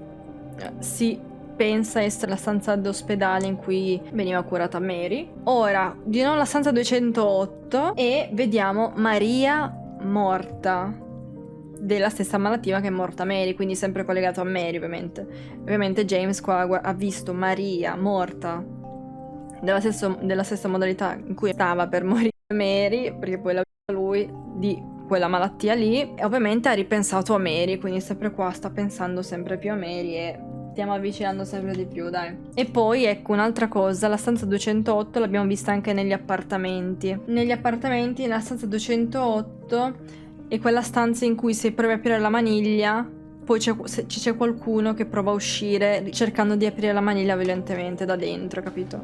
si pensa essere la stanza d'ospedale in cui veniva curata Mary. Ora, di nuovo la stanza 208 e vediamo Maria morta. Della stessa malattia che è morta Mary, quindi sempre collegato a Mary, ovviamente. Ovviamente James qua ha visto Maria morta della stessa modalità in cui stava per morire Mary, perché poi l'ha vista lui di quella malattia lì, e ovviamente ha ripensato a Mary, quindi sempre qua sta pensando sempre più a Mary e stiamo avvicinando sempre di più, dai. E poi ecco un'altra cosa, la stanza 208 l'abbiamo vista anche negli appartamenti. Negli appartamenti, nella stanza 208 è quella stanza in cui se provi a aprire la maniglia, poi c'è qualcuno che prova a uscire cercando di aprire la maniglia violentemente da dentro, capito?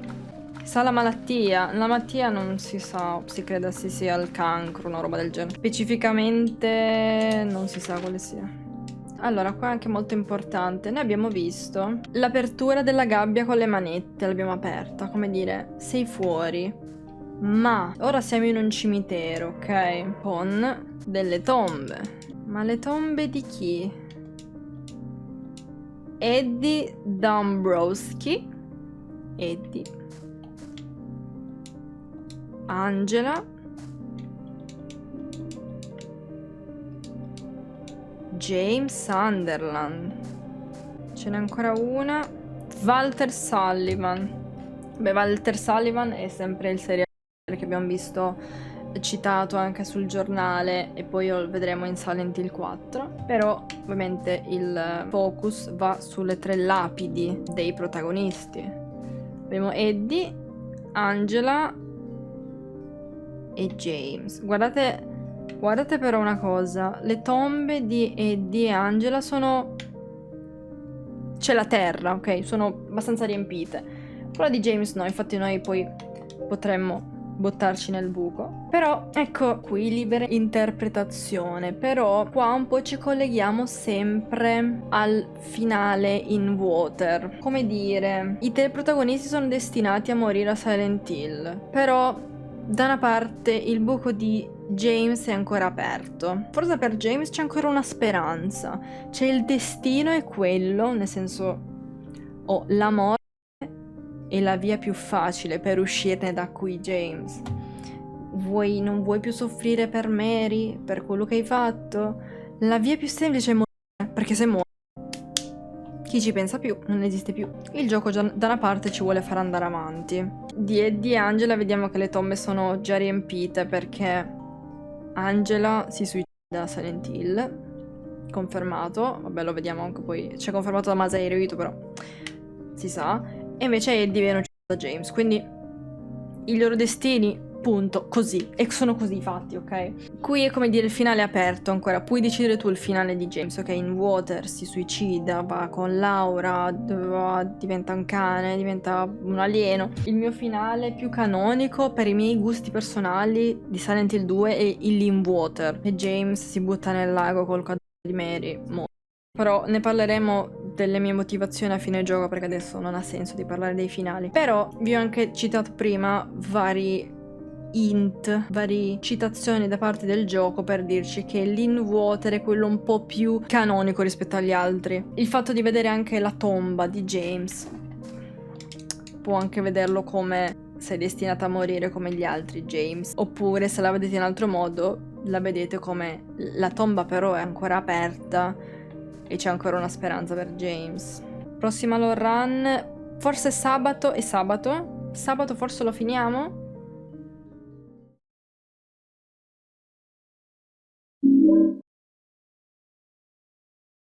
Sa la malattia. La malattia non si sa, si crede se sia il cancro, una roba del genere. Specificamente non si sa quale sia. Allora, qua è anche molto importante. Noi abbiamo visto l'apertura della gabbia con le manette, l'abbiamo aperta, come dire, sei fuori. Ma ora siamo in un cimitero, ok? Con delle tombe. Ma le tombe di chi? Eddie Dombrowski. Eddie. Angela. James Sunderland. Ce n'è ancora una. Walter Sullivan. Beh, Walter Sullivan è sempre il serial che abbiamo visto citato anche sul giornale e poi lo vedremo in Silent Hill 4. Però ovviamente il focus va sulle 3 lapidi dei protagonisti. Abbiamo Eddie, Angela e James. Guardate però una cosa. Le tombe di Eddie e Angela sono... c'è la terra, ok? Sono abbastanza riempite. Quella di James no, infatti noi poi potremmo buttarci nel buco. Però, ecco, qui libera interpretazione. Però qua un po' ci colleghiamo sempre al finale in Water. Come dire, i tre protagonisti sono destinati a morire a Silent Hill. Però, da una parte, il buco di James è ancora aperto. Forse per James c'è ancora una speranza. C'è il destino è quello, nel senso, la morte è la via più facile per uscirne da qui, James. Non vuoi più soffrire per Mary, per quello che hai fatto? La via più semplice è morire, perché se muori, chi ci pensa più? Non esiste più. Il gioco già da una parte ci vuole far andare avanti. Di Eddie e Angela vediamo che le tombe sono già riempite perché Angela si suicida a Silent Hill. Confermato. Vabbè, lo vediamo anche poi. C'è confermato da Masahiro, però si sa. E invece Eddie viene ucciso da James. Quindi i loro destini, punto, così. E sono così fatti, ok? Qui è come dire il finale è aperto ancora. Puoi decidere tu il finale di James, ok? In Water si suicida, va con Laura, diventa un cane, diventa un alieno. Il mio finale più canonico per i miei gusti personali di Silent Hill 2 è il In Water. E James si butta nel lago col cadavere di Mary. Però ne parleremo delle mie motivazioni a fine gioco perché adesso non ha senso di parlare dei finali. Però vi ho anche citato prima vari varie citazioni da parte del gioco per dirci che l'In-Water è quello un po' più canonico rispetto agli altri. Il fatto di vedere anche la tomba di James può anche vederlo come sei destinata a morire come gli altri, James. Oppure se la vedete in altro modo la vedete come la tomba però è ancora aperta e c'è ancora una speranza per James. Prossima lore run, forse sabato e sabato forse lo finiamo?